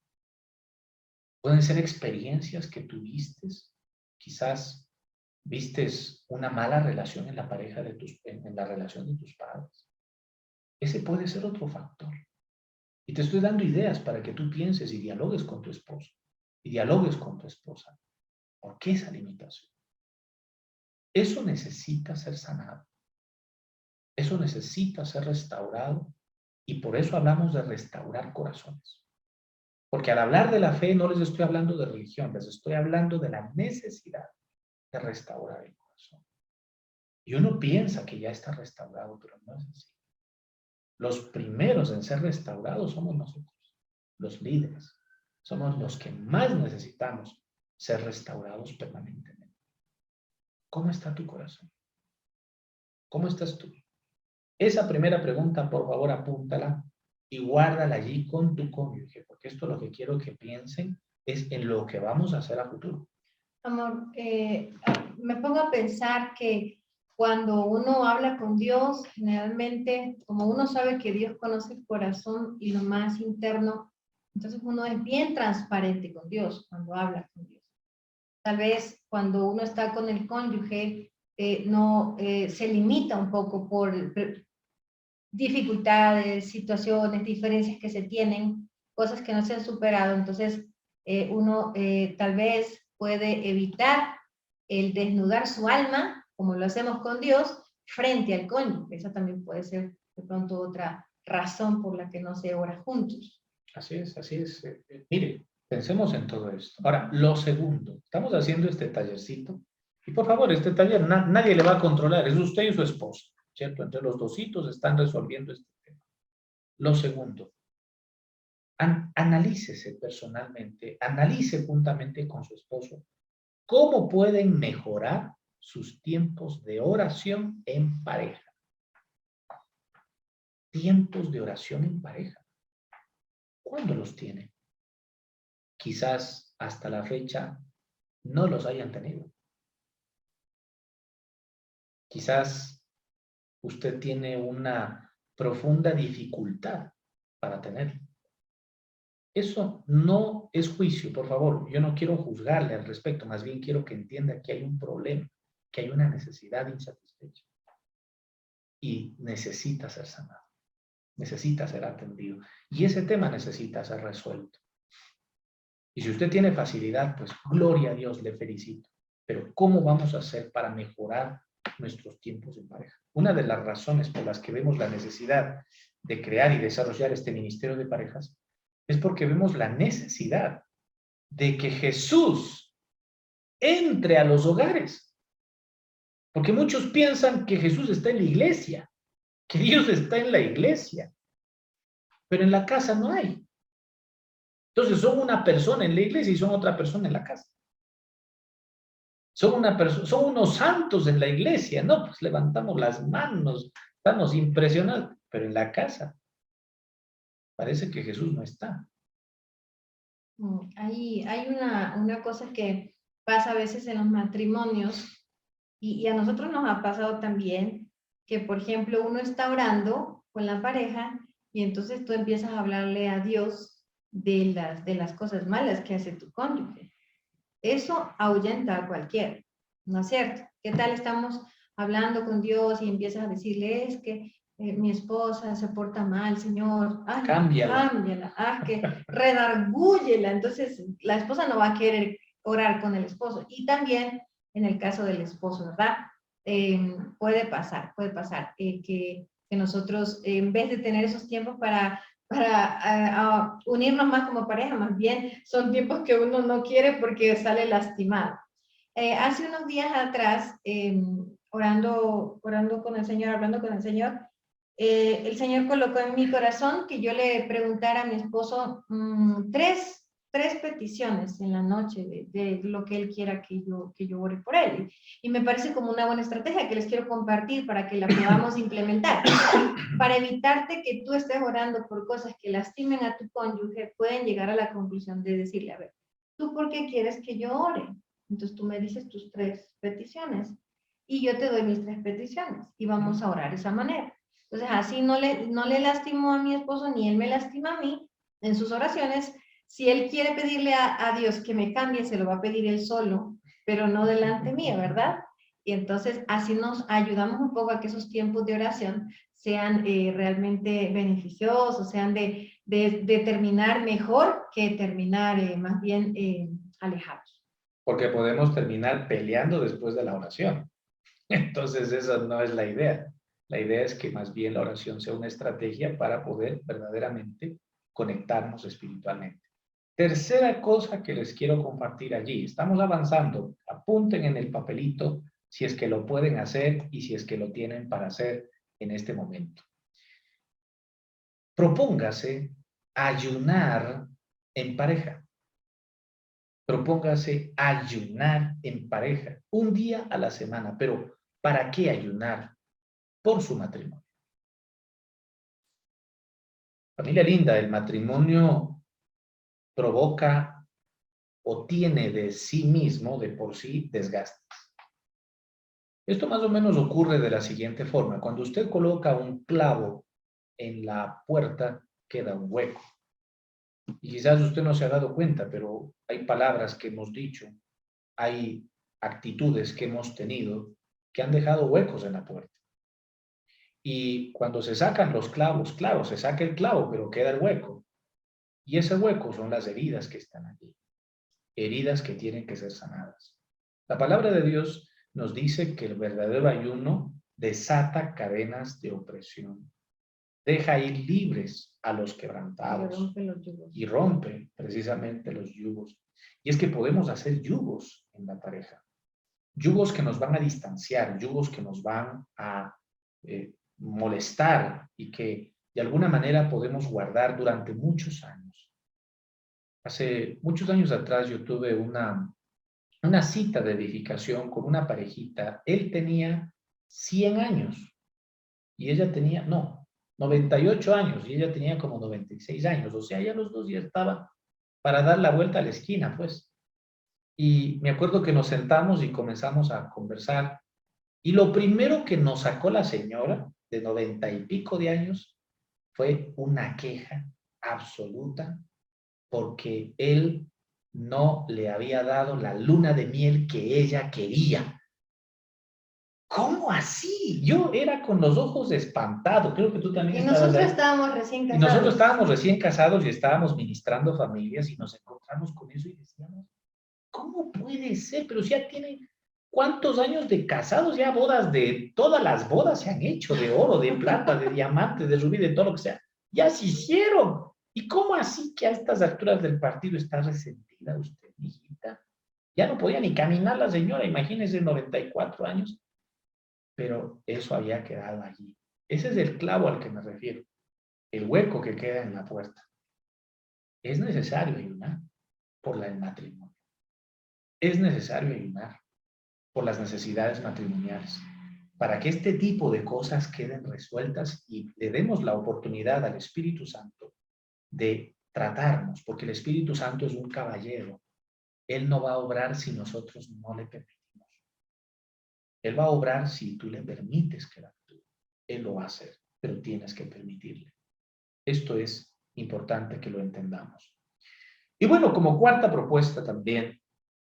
Pueden ser experiencias que tuviste. Quizás vistes una mala relación en la pareja en la relación de tus padres. Ese puede ser otro factor. Y te estoy dando ideas para que tú pienses y dialogues con tu esposo. Y dialogues con tu esposa. ¿Por qué esa limitación? Eso necesita ser sanado. Eso necesita ser restaurado y por eso hablamos de restaurar corazones. Porque al hablar de la fe no les estoy hablando de religión, les estoy hablando de la necesidad de restaurar el corazón. Y uno piensa que ya está restaurado, pero no es así. Los primeros en ser restaurados somos nosotros, los líderes. Somos los que más necesitamos ser restaurados permanentemente. ¿Cómo está tu corazón? ¿Cómo estás tú? Esa primera pregunta, por favor, apúntala y guárdala allí con tu cónyuge, porque esto lo que quiero que piensen es en lo que vamos a hacer a futuro. Amor, me pongo a pensar que cuando uno habla con Dios, generalmente, como uno sabe que Dios conoce el corazón y lo más interno, entonces uno es bien transparente con Dios cuando habla con Dios. Tal vez cuando uno está con el cónyuge, se limita un poco por dificultades, situaciones, diferencias que se tienen, cosas que no se han superado. Entonces, uno tal vez puede evitar el desnudar su alma, como lo hacemos con Dios, frente al cónyuge. Esa también puede ser de pronto otra razón por la que no se ora juntos. Así es, así es. Mire, pensemos en todo esto. Ahora, lo segundo, estamos haciendo este tallercito y por favor, este taller nadie le va a controlar, es usted y su esposa, ¿cierto? Entre los dositos están resolviendo este tema. Lo segundo, Analícese personalmente, analice juntamente con su esposo cómo pueden mejorar sus tiempos de oración en pareja. Tiempos de oración en pareja. ¿Cuándo los tienen? Quizás hasta la fecha no los hayan tenido. Quizás usted tiene una profunda dificultad para tenerlo. Eso no es juicio, por favor. Yo no quiero juzgarle al respecto, más bien quiero que entienda que hay un problema, que hay una necesidad insatisfecha. Y necesita ser sanado, necesita ser atendido. Y ese tema necesita ser resuelto. Y si usted tiene facilidad, pues gloria a Dios, le felicito. Pero ¿cómo vamos a hacer para mejorar nuestros tiempos en pareja? Una de las razones por las que vemos la necesidad de crear y desarrollar este ministerio de parejas es porque vemos la necesidad de que Jesús entre a los hogares. Porque muchos piensan que Jesús está en la iglesia, que Dios está en la iglesia, pero en la casa no hay. Entonces son una persona en la iglesia y son otra persona en la casa. Son unos santos en la iglesia, ¿no? Pues levantamos las manos, estamos impresionados, pero en la casa parece que Jesús no está. Hay una cosa que pasa a veces en los matrimonios y a nosotros nos ha pasado también que, por ejemplo, uno está orando con la pareja y entonces tú empiezas a hablarle a Dios de las cosas malas que hace tu cónyuge. Eso ahuyenta a cualquiera, ¿no es cierto? ¿Qué tal estamos hablando con Dios y empiezas a decirle, es que mi esposa se porta mal, Señor, cámbiala, que redargúyela? Entonces la esposa no va a querer orar con el esposo. Y también en el caso del esposo, ¿verdad? Puede pasar que nosotros, en vez de tener esos tiempos para unirnos más como pareja, más bien son tiempos que uno no quiere porque sale lastimado. Hace unos días atrás, orando con el Señor, hablando con el Señor colocó en mi corazón que yo le preguntara a mi esposo tres peticiones en la noche de lo que él quiera que yo ore por él. Y me parece como una buena estrategia que les quiero compartir para que la podamos implementar. Para evitarte que tú estés orando por cosas que lastimen a tu cónyuge, pueden llegar a la conclusión de decirle, a ver, ¿tú por qué quieres que yo ore? Entonces tú me dices tus tres peticiones y yo te doy mis tres peticiones y vamos a orar de esa manera. Entonces así no le lastimo a mi esposo ni él me lastima a mí en sus oraciones. Si él quiere pedirle a Dios que me cambie, se lo va a pedir él solo, pero no delante mío, ¿verdad? Y entonces así nos ayudamos un poco a que esos tiempos de oración sean realmente beneficiosos, sean de terminar mejor que terminar más bien alejados. Porque podemos terminar peleando después de la oración. Entonces esa no es la idea. La idea es que más bien la oración sea una estrategia para poder verdaderamente conectarnos espiritualmente. Tercera cosa que les quiero compartir allí. Estamos avanzando. Apunten en el papelito si es que lo pueden hacer y si es que lo tienen para hacer en este momento. Propóngase ayunar en pareja. Propóngase ayunar en pareja. Un día a la semana. Pero ¿para qué ayunar? Por su matrimonio. Familia linda, el matrimonio provoca o tiene de sí mismo, de por sí, desgastes. Esto más o menos ocurre de la siguiente forma. Cuando usted coloca un clavo en la puerta, queda un hueco. Y quizás usted no se ha dado cuenta, pero hay palabras que hemos dicho, hay actitudes que hemos tenido que han dejado huecos en la puerta. Y cuando se sacan los clavos, claro, se saca el clavo, pero queda el hueco. Y ese hueco son las heridas que están allí. Heridas que tienen que ser sanadas. La palabra de Dios nos dice que el verdadero ayuno desata cadenas de opresión. Deja ir libres a los quebrantados. Y rompe precisamente los yugos. Y es que podemos hacer yugos en la pareja. Yugos que nos van a distanciar, yugos que nos van a molestar y que de alguna manera podemos guardar durante muchos años. Hace muchos años atrás yo tuve una cita de edificación con una parejita. Él tenía 100 años y ella tenía, no, 98 años y ella tenía como 96 años. O sea, ya los dos ya estaban para dar la vuelta a la esquina, pues. Y me acuerdo que nos sentamos y comenzamos a conversar. Y lo primero que nos sacó la señora, de 90 y pico de años, fue una queja absoluta porque él no le había dado la luna de miel que ella quería. ¿Cómo así? Yo era con los ojos espantados. Creo que tú también Y estabas nosotros ahí. estábamos recién Y nosotros casados. estábamos recién casados y estábamos ministrando familias y nos encontramos con eso y decíamos, ¿cómo puede ser? Pero si ya tienen cuántos años de casados, ya bodas de, todas las bodas se han hecho, de oro, de plata, de diamante, de rubí, de todo lo que sea. Ya se hicieron. ¿Y cómo así que a estas alturas del partido está resentida usted, hijita? Ya no podía ni caminar la señora, imagínese, 94 años. Pero eso había quedado allí. Ese es el clavo al que me refiero, el hueco que queda en la puerta. Es necesario ayunar por el matrimonio. Es necesario ayunar por las necesidades matrimoniales, para que este tipo de cosas queden resueltas y le demos la oportunidad al Espíritu Santo de tratarnos, porque el Espíritu Santo es un caballero. Él no va a obrar si nosotros no le permitimos. Él va a obrar si tú le permites que lo actúe. Él lo va a hacer, pero tienes que permitirle. Esto es importante que lo entendamos. Y bueno, como cuarta propuesta también,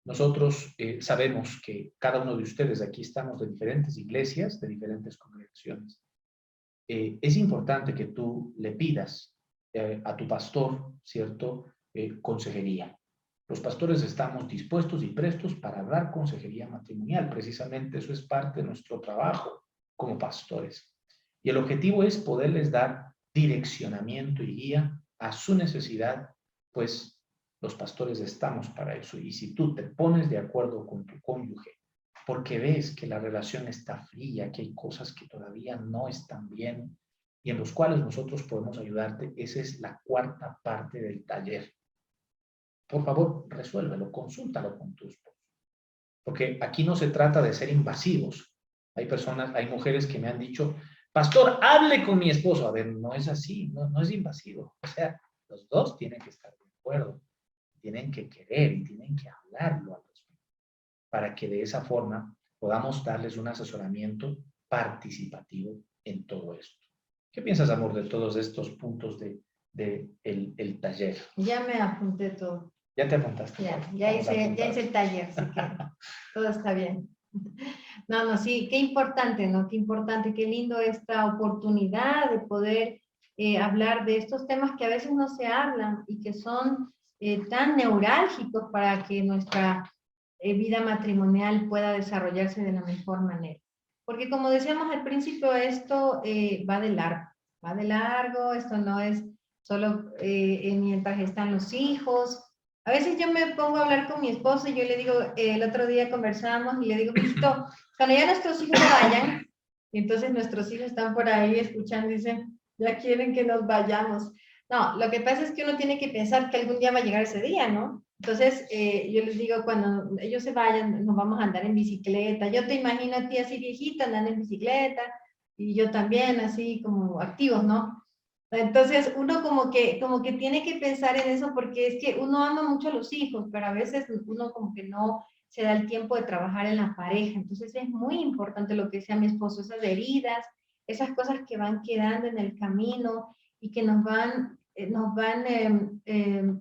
nosotros sabemos que cada uno de ustedes aquí estamos de diferentes iglesias, de diferentes congregaciones. Es importante que tú le pidas a tu pastor, ¿cierto? Consejería. Los pastores estamos dispuestos y prestos para dar consejería matrimonial. Precisamente eso es parte de nuestro trabajo como pastores. Y el objetivo es poderles dar direccionamiento y guía a su necesidad, pues los pastores estamos para eso. Y si tú te pones de acuerdo con tu cónyuge, porque ves que la relación está fría, que hay cosas que todavía no están bien y en los cuales nosotros podemos ayudarte, esa es la cuarta parte del taller. Por favor, resuélvelo, consúltalo con tu esposo. Porque aquí no se trata de ser invasivos. Hay personas, hay mujeres que me han dicho, pastor, hable con mi esposo. A ver, no es así, no es invasivo. O sea, los dos tienen que estar de acuerdo, tienen que querer y tienen que hablarlo a los dos, para que de esa forma podamos darles un asesoramiento participativo en todo esto. ¿Qué piensas, amor, de todos estos puntos de el taller? Ya me apunté todo. ¿Ya te apuntaste? Ya hice el taller, así que todo está bien. No, sí, qué importante, ¿no? Qué importante, qué lindo esta oportunidad de poder hablar de estos temas que a veces no se hablan y que son tan neurálgicos para que nuestra vida matrimonial pueda desarrollarse de la mejor manera. Porque como decíamos al principio, esto va de largo, esto no es solo mientras están los hijos. A veces yo me pongo a hablar con mi esposo y yo le digo, el otro día conversamos y le digo, mijito, cuando ya nuestros hijos se vayan, y entonces nuestros hijos están por ahí escuchando y dicen, ya quieren que nos vayamos. No, lo que pasa es que uno tiene que pensar que algún día va a llegar ese día, ¿no? Entonces, yo les digo, cuando ellos se vayan, nos vamos a andar en bicicleta. Yo te imagino a ti así viejita andando en bicicleta y yo también así como activos, ¿no? Entonces, uno como que tiene que pensar en eso porque es que uno ama mucho a los hijos, pero a veces uno como que no se da el tiempo de trabajar en la pareja. Entonces, es muy importante lo que decía mi esposo, esas heridas, esas cosas que van quedando en el camino y que nos van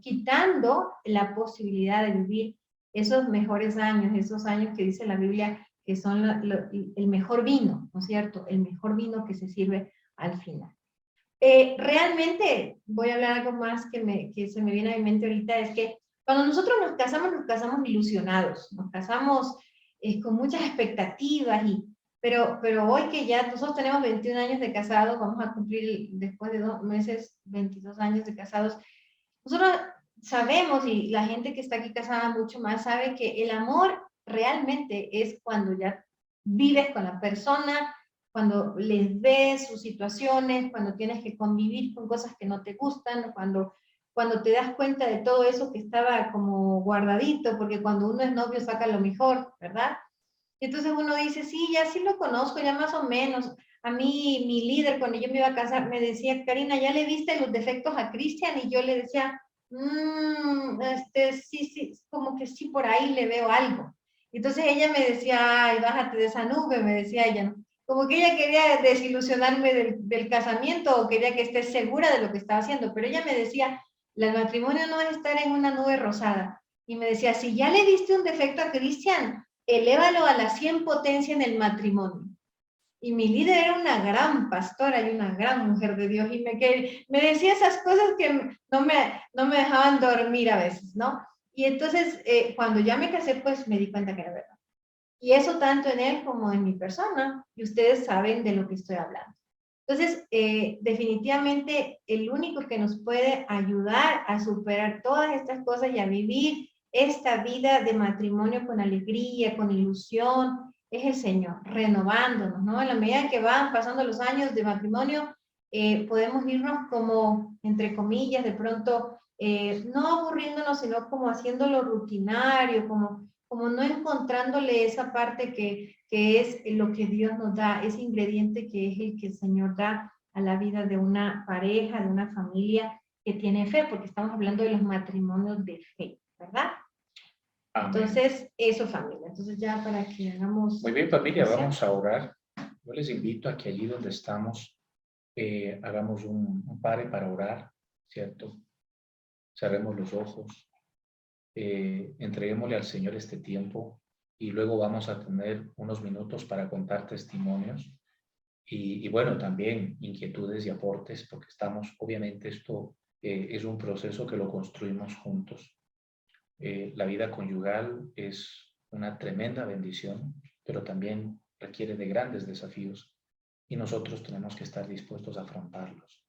quitando la posibilidad de vivir esos mejores años, esos años que dice la Biblia que son el mejor vino, ¿no es cierto? El mejor vino que se sirve al final. Realmente, voy a hablar algo más que se me viene a mi mente ahorita, es que cuando nosotros nos casamos ilusionados, nos casamos con muchas expectativas, pero hoy que ya nosotros tenemos 21 años de casados, vamos a cumplir después de 2 meses 22 años de casados, nosotros sabemos, y la gente que está aquí casada mucho más sabe que el amor realmente es cuando ya vives con la persona, cuando les ves sus situaciones, cuando tienes que convivir con cosas que no te gustan, cuando cuando te das cuenta de todo eso que estaba como guardadito, porque cuando uno es novio saca lo mejor, ¿verdad? Y entonces uno dice, sí, ya sí lo conozco, ya más o menos. A mí, mi líder, cuando yo me iba a casar, me decía, Karina, ¿ya le viste los defectos a Cristian? Y yo le decía, sí, sí, como que sí, por ahí le veo algo. Entonces ella me decía, ay, bájate de esa nube, me decía ella, ¿no? Como que ella quería desilusionarme del casamiento o quería que esté segura de lo que estaba haciendo, pero ella me decía, el matrimonio no es estar en una nube rosada. Y me decía, si ya le viste un defecto a Cristian, elévalo a la 100 potencia en el matrimonio. Y mi líder era una gran pastora y una gran mujer de Dios y me decía esas cosas que no me dejaban dormir a veces, ¿no? Y entonces, cuando ya me casé, pues me di cuenta que era verdad. Y eso tanto en él como en mi persona, y ustedes saben de lo que estoy hablando. Entonces, definitivamente, el único que nos puede ayudar a superar todas estas cosas y a vivir esta vida de matrimonio con alegría, con ilusión, es el Señor, renovándonos, ¿no? En la medida que van pasando los años de matrimonio, podemos irnos como, entre comillas, de pronto, no aburriéndonos, sino como haciéndolo rutinario, como no encontrándole esa parte que es lo que Dios nos da, ese ingrediente que es el que el Señor da a la vida de una pareja, de una familia que tiene fe, porque estamos hablando de los matrimonios de fe, ¿verdad? Amén. Entonces, eso, familia. Entonces, ya para que hagamos... Muy bien, familia, vamos a orar. Yo les invito a que allí donde estamos hagamos un pare para orar, ¿cierto? Cerremos los ojos, entreguémosle al Señor este tiempo y luego vamos a tener unos minutos para contar testimonios y bueno, también inquietudes y aportes, porque estamos, obviamente esto es un proceso que lo construimos juntos. La vida conyugal es una tremenda bendición, pero también requiere de grandes desafíos y nosotros tenemos que estar dispuestos a afrontarlos.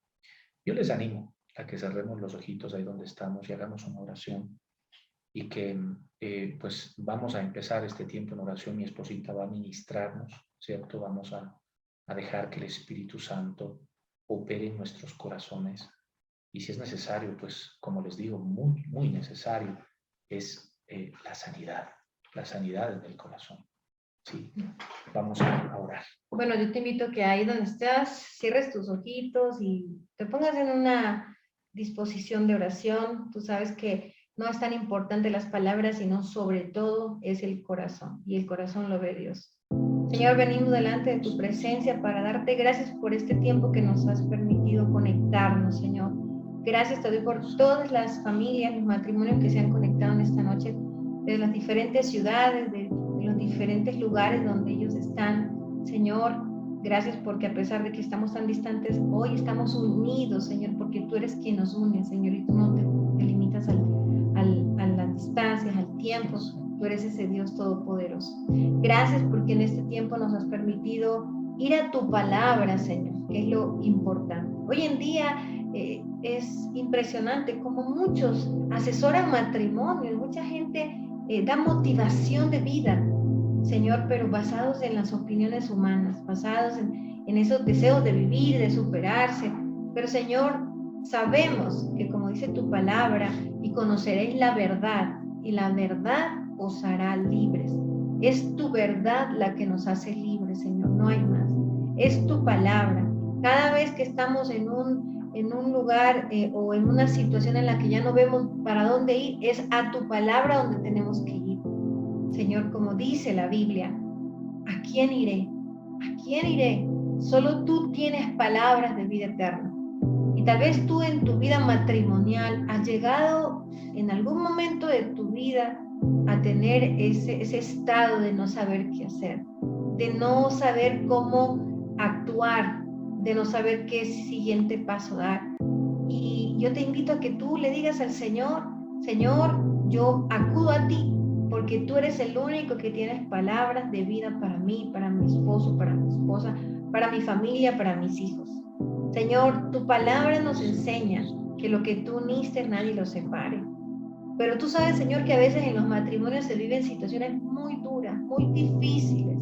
Yo les animo a que cerremos los ojitos ahí donde estamos y hagamos una oración y que pues vamos a empezar este tiempo en oración. Mi esposita va a ministrarnos, ¿cierto? Vamos a dejar que el Espíritu Santo opere en nuestros corazones y si es necesario, pues como les digo, muy, muy necesario, es la sanidad del corazón. Sí, vamos a orar. Bueno, yo te invito a que ahí donde estás, cierres tus ojitos y te pongas en una disposición de oración. Tú sabes que no es tan importante las palabras, sino sobre todo es el corazón, y el corazón lo ve Dios. Señor, venimos delante de tu presencia para darte gracias por este tiempo que nos has permitido conectarnos, Señor. Gracias te doy por todas las familias, los matrimonios que se han conectado en esta noche, de las diferentes ciudades, de los diferentes lugares donde ellos están. Señor, gracias porque a pesar de que estamos tan distantes, hoy estamos unidos, Señor, porque tú eres quien nos une, Señor, y tú no te limitas a las distancias, al tiempo. Tú eres ese Dios todopoderoso. Gracias porque en este tiempo nos has permitido ir a tu palabra, Señor, que es lo importante. Hoy en día es impresionante como muchos asesoran matrimonios, mucha gente da motivación de vida, Señor, pero basados en las opiniones humanas, basados en esos deseos de vivir, de superarse. Pero, Señor, sabemos que como dice tu palabra, y conoceréis la verdad, y la verdad os hará libres. Es tu verdad la que nos hace libres, Señor, no hay más. Es tu palabra. Cada vez que estamos en un lugar o en una situación en la que ya no vemos para dónde ir, es a tu palabra donde tenemos que ir. Señor, como dice la Biblia, ¿a quién iré? ¿A quién iré? Solo tú tienes palabras de vida eterna. Y tal vez tú en tu vida matrimonial has llegado en algún momento de tu vida a tener ese estado de no saber qué hacer, de no saber cómo actuar, de no saber qué siguiente paso dar. Y yo te invito a que tú le digas al Señor, Señor, yo acudo a ti, porque tú eres el único que tienes palabras de vida para mí, para mi esposo, para mi esposa, para mi familia, para mis hijos. Señor, tu palabra nos enseña que lo que tú uniste nadie lo separe. Pero tú sabes, Señor, que a veces en los matrimonios se viven situaciones muy duras, muy difíciles.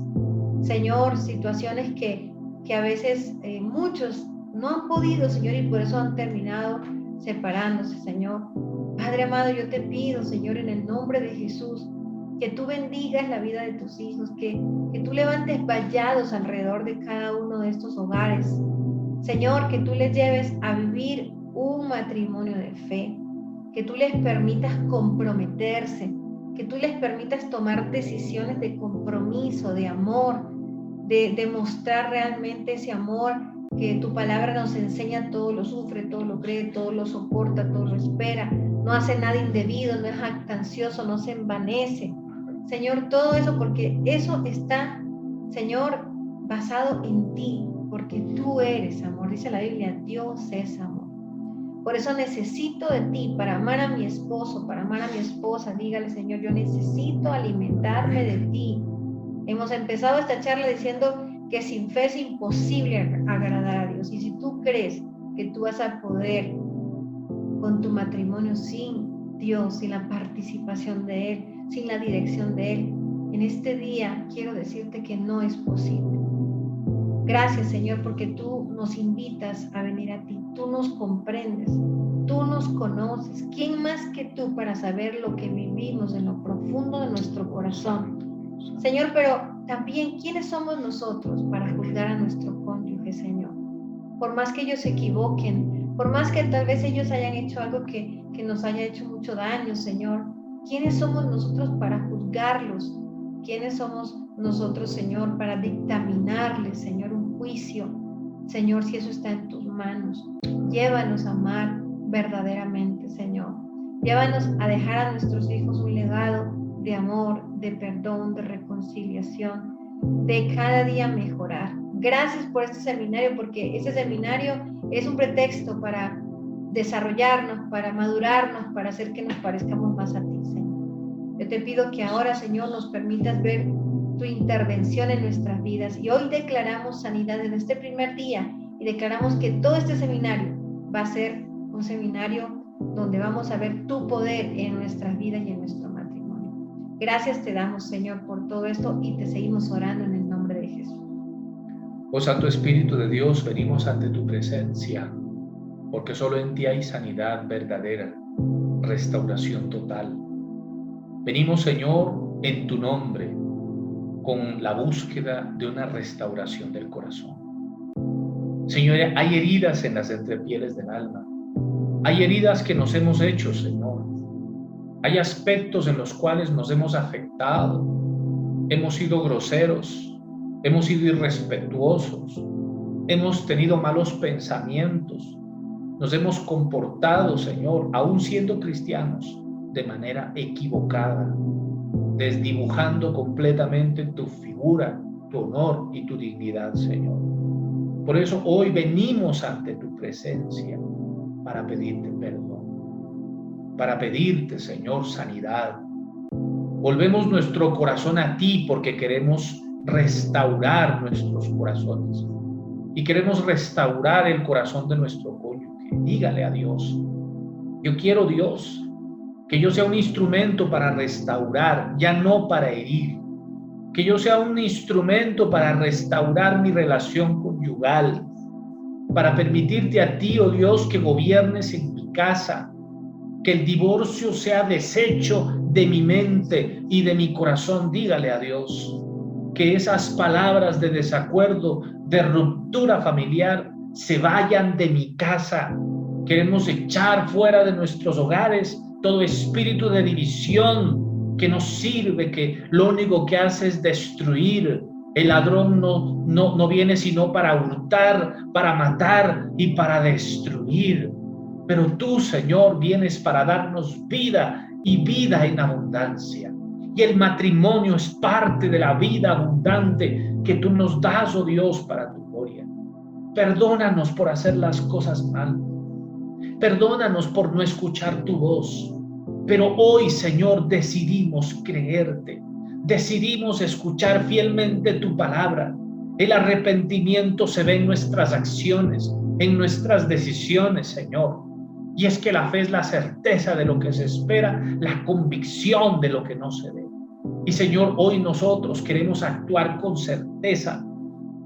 Señor, situaciones que a veces muchos no han podido, Señor, y por eso han terminado separándose, Señor. Padre amado, yo te pido, Señor, en el nombre de Jesús, que tú bendigas la vida de tus hijos, que tú levantes vallados alrededor de cada uno de estos hogares. Señor, que tú les lleves a vivir un matrimonio de fe, que tú les permitas comprometerse, que tú les permitas tomar decisiones de compromiso, de amor, de mostrar realmente ese amor que tu palabra nos enseña. Todo lo sufre, todo lo cree, todo lo soporta, todo lo espera, no hace nada indebido, no es jactancioso, no se envanece. Señor, todo eso, porque eso está, Señor, basado en ti, porque tú eres amor. Dice la Biblia, Dios es amor. Por eso necesito de ti para amar a mi esposo, para amar a mi esposa. Dígale, Señor, yo necesito alimentarme de ti. Hemos empezado esta charla diciendo que sin fe es imposible agradar a Dios. Y si tú crees que tú vas a poder con tu matrimonio sin Dios, sin la participación de Él, sin la dirección de Él, en este día quiero decirte que no es posible. Gracias, Señor, porque tú nos invitas a venir a ti. Tú nos comprendes, tú nos conoces. ¿Quién más que tú para saber lo que vivimos en lo profundo de nuestro corazón? Señor, pero también, ¿quiénes somos nosotros para juzgar a nuestro cónyuge, Señor? Por más que ellos se equivoquen, por más que tal vez ellos hayan hecho algo que nos haya hecho mucho daño, Señor, ¿quiénes somos nosotros para juzgarlos? ¿Quiénes somos nosotros, Señor, para dictaminarles, Señor, un juicio? Señor, si eso está en tus manos, llévanos a amar verdaderamente, Señor. Llévanos a dejar a nuestros hijos un legado de amor, de perdón, de reconciliación, de cada día mejorar. Gracias por este seminario, porque este seminario es un pretexto para desarrollarnos, para madurarnos, para hacer que nos parezcamos más a ti, Señor. Yo te pido que ahora, Señor, nos permitas ver tu intervención en nuestras vidas. Y hoy declaramos sanidad en este primer día y declaramos que todo este seminario va a ser un seminario donde vamos a ver tu poder en nuestras vidas y en nuestro matrimonio. Gracias te damos, Señor, por todo esto y te seguimos orando en el nombre de Jesús. Oh Santo Espíritu de Dios, venimos ante tu presencia, porque solo en ti hay sanidad verdadera, restauración total. Venimos, Señor, en tu nombre, con la búsqueda de una restauración del corazón. Señor, hay heridas en las entrepieles del alma. Hay heridas que nos hemos hecho, Señor. Hay aspectos en los cuales nos hemos afectado. Hemos sido groseros, hemos sido irrespetuosos, hemos tenido malos pensamientos. Nos hemos comportado, Señor, aún siendo cristianos, de manera equivocada, desdibujando completamente tu figura, tu honor y tu dignidad, Señor. Por eso hoy venimos ante tu presencia para pedirte perdón, para pedirte, Señor, sanidad. Volvemos nuestro corazón a ti porque queremos restaurar nuestros corazones y queremos restaurar el corazón de nuestro cónyuge. Dígale a Dios, yo quiero, Dios, que yo sea un instrumento para restaurar, ya no para herir. Que yo sea un instrumento para restaurar mi relación conyugal, para permitirte a ti, oh Dios, que gobiernes en mi casa, que el divorcio sea deshecho de mi mente y de mi corazón. Dígale a Dios que esas palabras de desacuerdo, de ruptura familiar, se vayan de mi casa. Queremos echar fuera de nuestros hogares todo espíritu de división que no sirve, que lo único que hace es destruir. El ladrón no viene sino para hurtar, para matar y para destruir. Pero tú, Señor, vienes para darnos vida y vida en abundancia. Y el matrimonio es parte de la vida abundante que tú nos das, oh Dios, para tu gloria. Perdónanos por hacer las cosas mal. Perdónanos por no escuchar tu voz. Pero hoy, Señor, decidimos creerte. Decidimos escuchar fielmente tu palabra. El arrepentimiento se ve en nuestras acciones, en nuestras decisiones, Señor. Y es que la fe es la certeza de lo que se espera, la convicción de lo que no se ve. Y, Señor, hoy nosotros queremos actuar con certeza.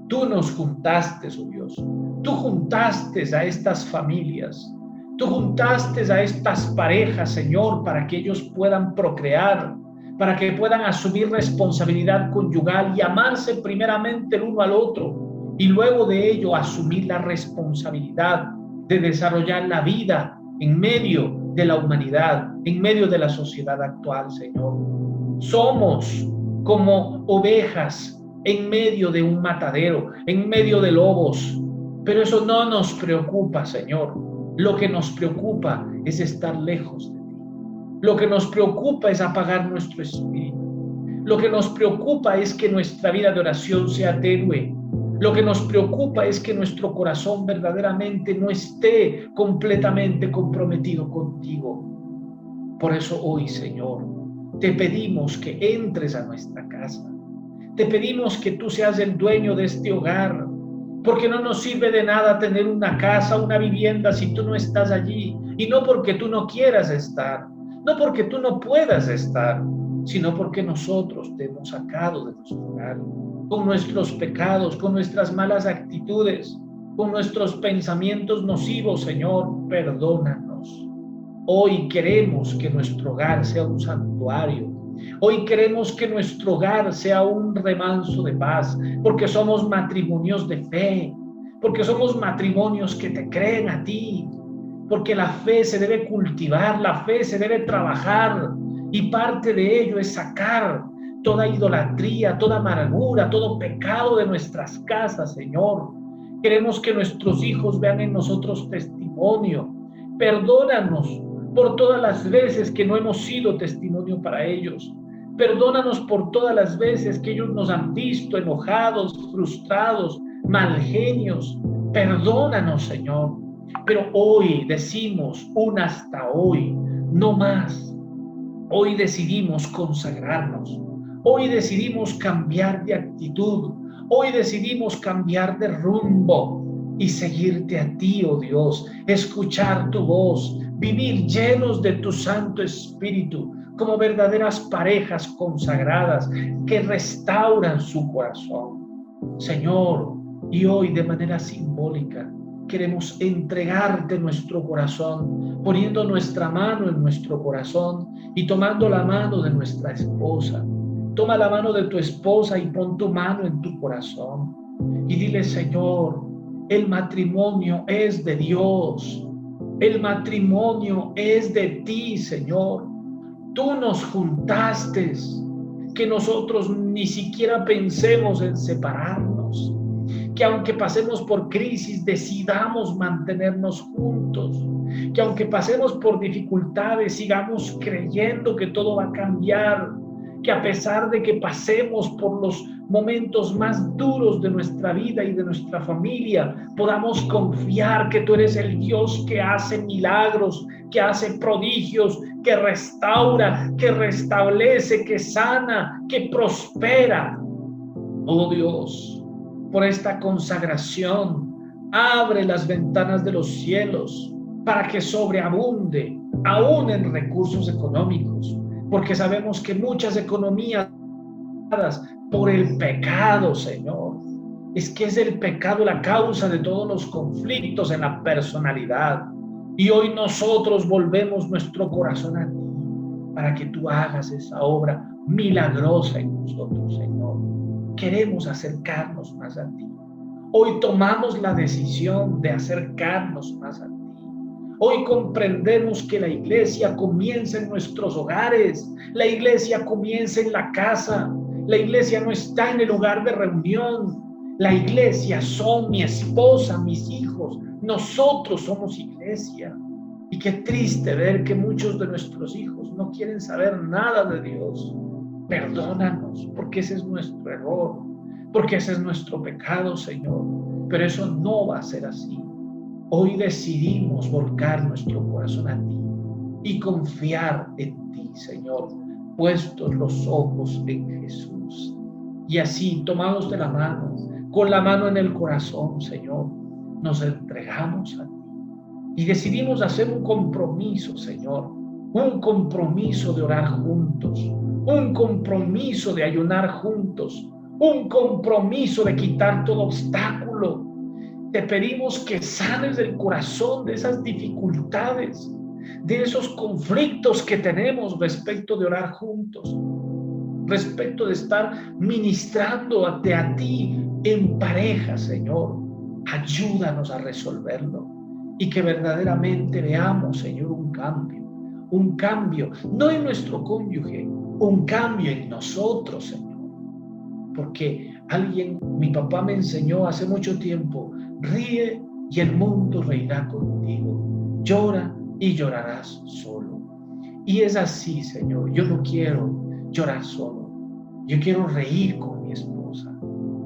Tú nos juntaste, oh Dios. Tú juntaste a estas familias. Tú juntaste a estas parejas, Señor, para que ellos puedan procrear, para que puedan asumir responsabilidad conyugal y amarse primeramente el uno al otro, y luego de ello asumir la responsabilidad de desarrollar la vida en medio de la humanidad, en medio de la sociedad actual, Señor. Somos como ovejas en medio de un matadero, en medio de lobos, pero eso no nos preocupa, Señor. Lo que nos preocupa es estar lejos de ti. Lo que nos preocupa es apagar nuestro espíritu. Lo que nos preocupa es que nuestra vida de oración sea tenue. Lo que nos preocupa es que nuestro corazón verdaderamente no esté completamente comprometido contigo. Por eso hoy, Señor, te pedimos que entres a nuestra casa. Te pedimos que tú seas el dueño de este hogar, porque no nos sirve de nada tener una casa, una vivienda si tú no estás allí. Y no porque tú no quieras estar, no porque tú no puedas estar, sino porque nosotros te hemos sacado de nuestro hogar, con nuestros pecados, con nuestras malas actitudes, con nuestros pensamientos nocivos. Señor, perdónanos. Hoy queremos que nuestro hogar sea un santuario. Hoy queremos que nuestro hogar sea un remanso de paz, porque somos matrimonios de fe, porque somos matrimonios que te creen a ti, porque la fe se debe cultivar, la fe se debe trabajar, y parte de ello es sacar toda idolatría, toda amargura, todo pecado de nuestras casas, Señor. Queremos que nuestros hijos vean en nosotros testimonio. Perdónanos por todas las veces que no hemos sido testimonio para ellos. Perdónanos por todas las veces que ellos nos han visto enojados, frustrados, mal genios. Perdónanos, Señor. Pero hoy decimos un hasta hoy, no más. Hoy decidimos consagrarnos. Hoy decidimos cambiar de actitud. Hoy decidimos cambiar de rumbo y seguirte a ti, oh Dios, escuchar tu voz, vivir llenos de tu Santo Espíritu, como verdaderas parejas consagradas que restauran su corazón. Señor, y hoy de manera simbólica queremos entregarte nuestro corazón, poniendo nuestra mano en nuestro corazón y tomando la mano de nuestra esposa. Toma la mano de tu esposa y pon tu mano en tu corazón y dile: Señor, el matrimonio es de Dios. El matrimonio es de ti, Señor. Tú nos juntaste, que nosotros ni siquiera pensemos en separarnos, que aunque pasemos por crisis decidamos mantenernos juntos, que aunque pasemos por dificultades sigamos creyendo que todo va a cambiar, que a pesar de que pasemos por los momentos más duros de nuestra vida y de nuestra familia, podamos confiar que tú eres el Dios que hace milagros, que hace prodigios, que restaura, que restablece, que sana, que prospera. Oh Dios, por esta consagración, abre las ventanas de los cielos para que sobreabunde, aún en recursos económicos, porque sabemos que muchas economías por el pecado, Señor. Es que es el pecado la causa de todos los conflictos en la personalidad. Y hoy nosotros volvemos nuestro corazón a ti para que tú hagas esa obra milagrosa en nosotros, Señor. Queremos acercarnos más a ti. Hoy tomamos la decisión de acercarnos más a ti. Hoy comprendemos que la iglesia comienza en nuestros hogares, la iglesia comienza en la casa, la iglesia no está en el lugar de reunión, la iglesia son mi esposa, mis hijos, nosotros somos iglesia. Y qué triste ver que muchos de nuestros hijos no quieren saber nada de Dios. Perdónanos, porque ese es nuestro error, porque ese es nuestro pecado, Señor, pero eso no va a ser así. Hoy decidimos volcar nuestro corazón a ti y confiar en ti, Señor, puestos los ojos en Jesús. Y así, tomados de la mano, con la mano en el corazón, Señor, nos entregamos a ti y decidimos hacer un compromiso, Señor, un compromiso de orar juntos, un compromiso de ayunar juntos, un compromiso de quitar todo obstáculo Te pedimos que sanes el corazón de esas dificultades, de esos conflictos que tenemos respecto de orar juntos, respecto de estar ministrándote a ti en pareja, Señor. Ayúdanos a resolverlo y que verdaderamente veamos, Señor, un cambio, no en nuestro cónyuge, un cambio en nosotros, Señor. Porque mi papá me enseñó hace mucho tiempo, ríe y el mundo reirá contigo, llora y llorarás solo. Y es así, Señor, yo no quiero llorar solo, yo quiero reír con mi esposa,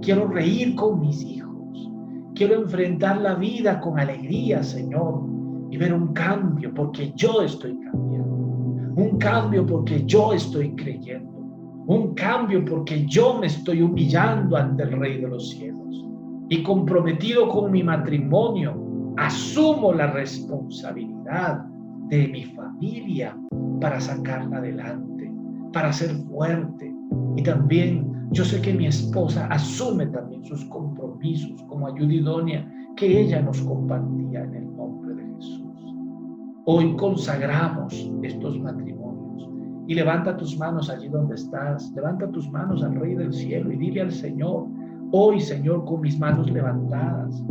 quiero reír con mis hijos, quiero enfrentar la vida con alegría, Señor, y ver un cambio porque yo estoy cambiando, un cambio porque yo estoy creyendo, un cambio porque yo me estoy humillando ante el Rey de los cielos y comprometido con mi matrimonio, asumo la responsabilidad de mi familia para sacarla adelante, para ser fuerte. Y también yo sé que mi esposa asume también sus compromisos como ayuda idónea que ella nos compartía en el nombre de Jesús. Hoy consagramos estos matrimonios y levanta tus manos allí donde estás, levanta tus manos al Rey del cielo y dile al Señor: hoy, Señor, con mis manos levantadas,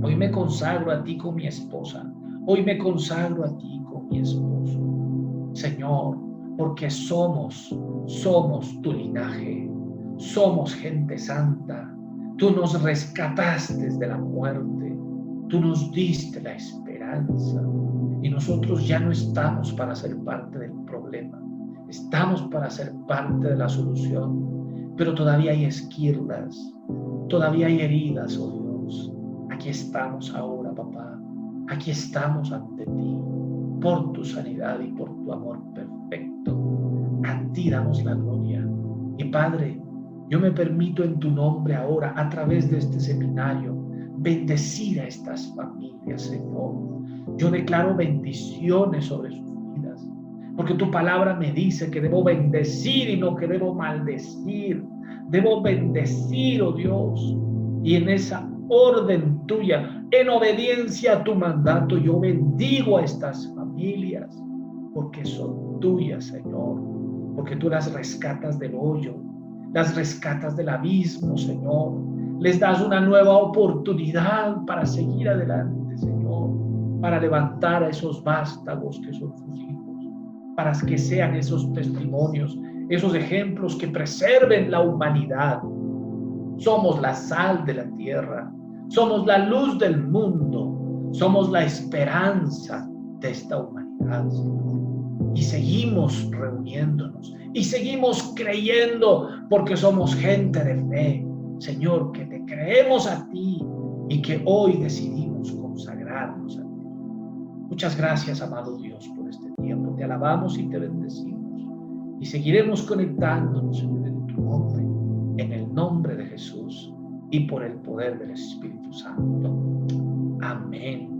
hoy me consagro a ti con mi esposa, hoy me consagro a ti con mi esposo, Señor, porque somos tu linaje, somos gente santa, tú nos rescataste de la muerte, tú nos diste la esperanza y nosotros ya no estamos para ser parte del problema, estamos para ser parte de la solución, pero todavía hay esquirlas, todavía hay heridas, oh Dios. Aquí estamos ahora, papá, aquí estamos ante ti, por tu sanidad y por tu amor perfecto. A ti damos la gloria. Y Padre, yo me permito en tu nombre ahora, a través de este seminario, bendecir a estas familias, Señor. Yo declaro bendiciones sobre sus vidas, porque tu palabra me dice que debo bendecir y no que debo maldecir. Debo bendecir, oh Dios, y en esa orden tuya, en obediencia a tu mandato, yo bendigo a estas familias, porque son tuyas, Señor, porque tú las rescatas del hoyo, las rescatas del abismo, Señor, les das una nueva oportunidad para seguir adelante, Señor, para levantar a esos vástagos que son sus hijos, para que sean esos testimonios, esos ejemplos que preserven la humanidad. Somos la sal de la tierra, somos la luz del mundo, somos la esperanza de esta humanidad, Señor. Y seguimos reuniéndonos y seguimos creyendo porque somos gente de fe, Señor, que te creemos a ti y que hoy decidimos consagrarnos a ti. Muchas gracias, amado Dios, por este tiempo. Te alabamos y te bendecimos y seguiremos conectándonos en tu nombre, en el nombre de Jesús y por el poder del Espíritu Santo. Amén.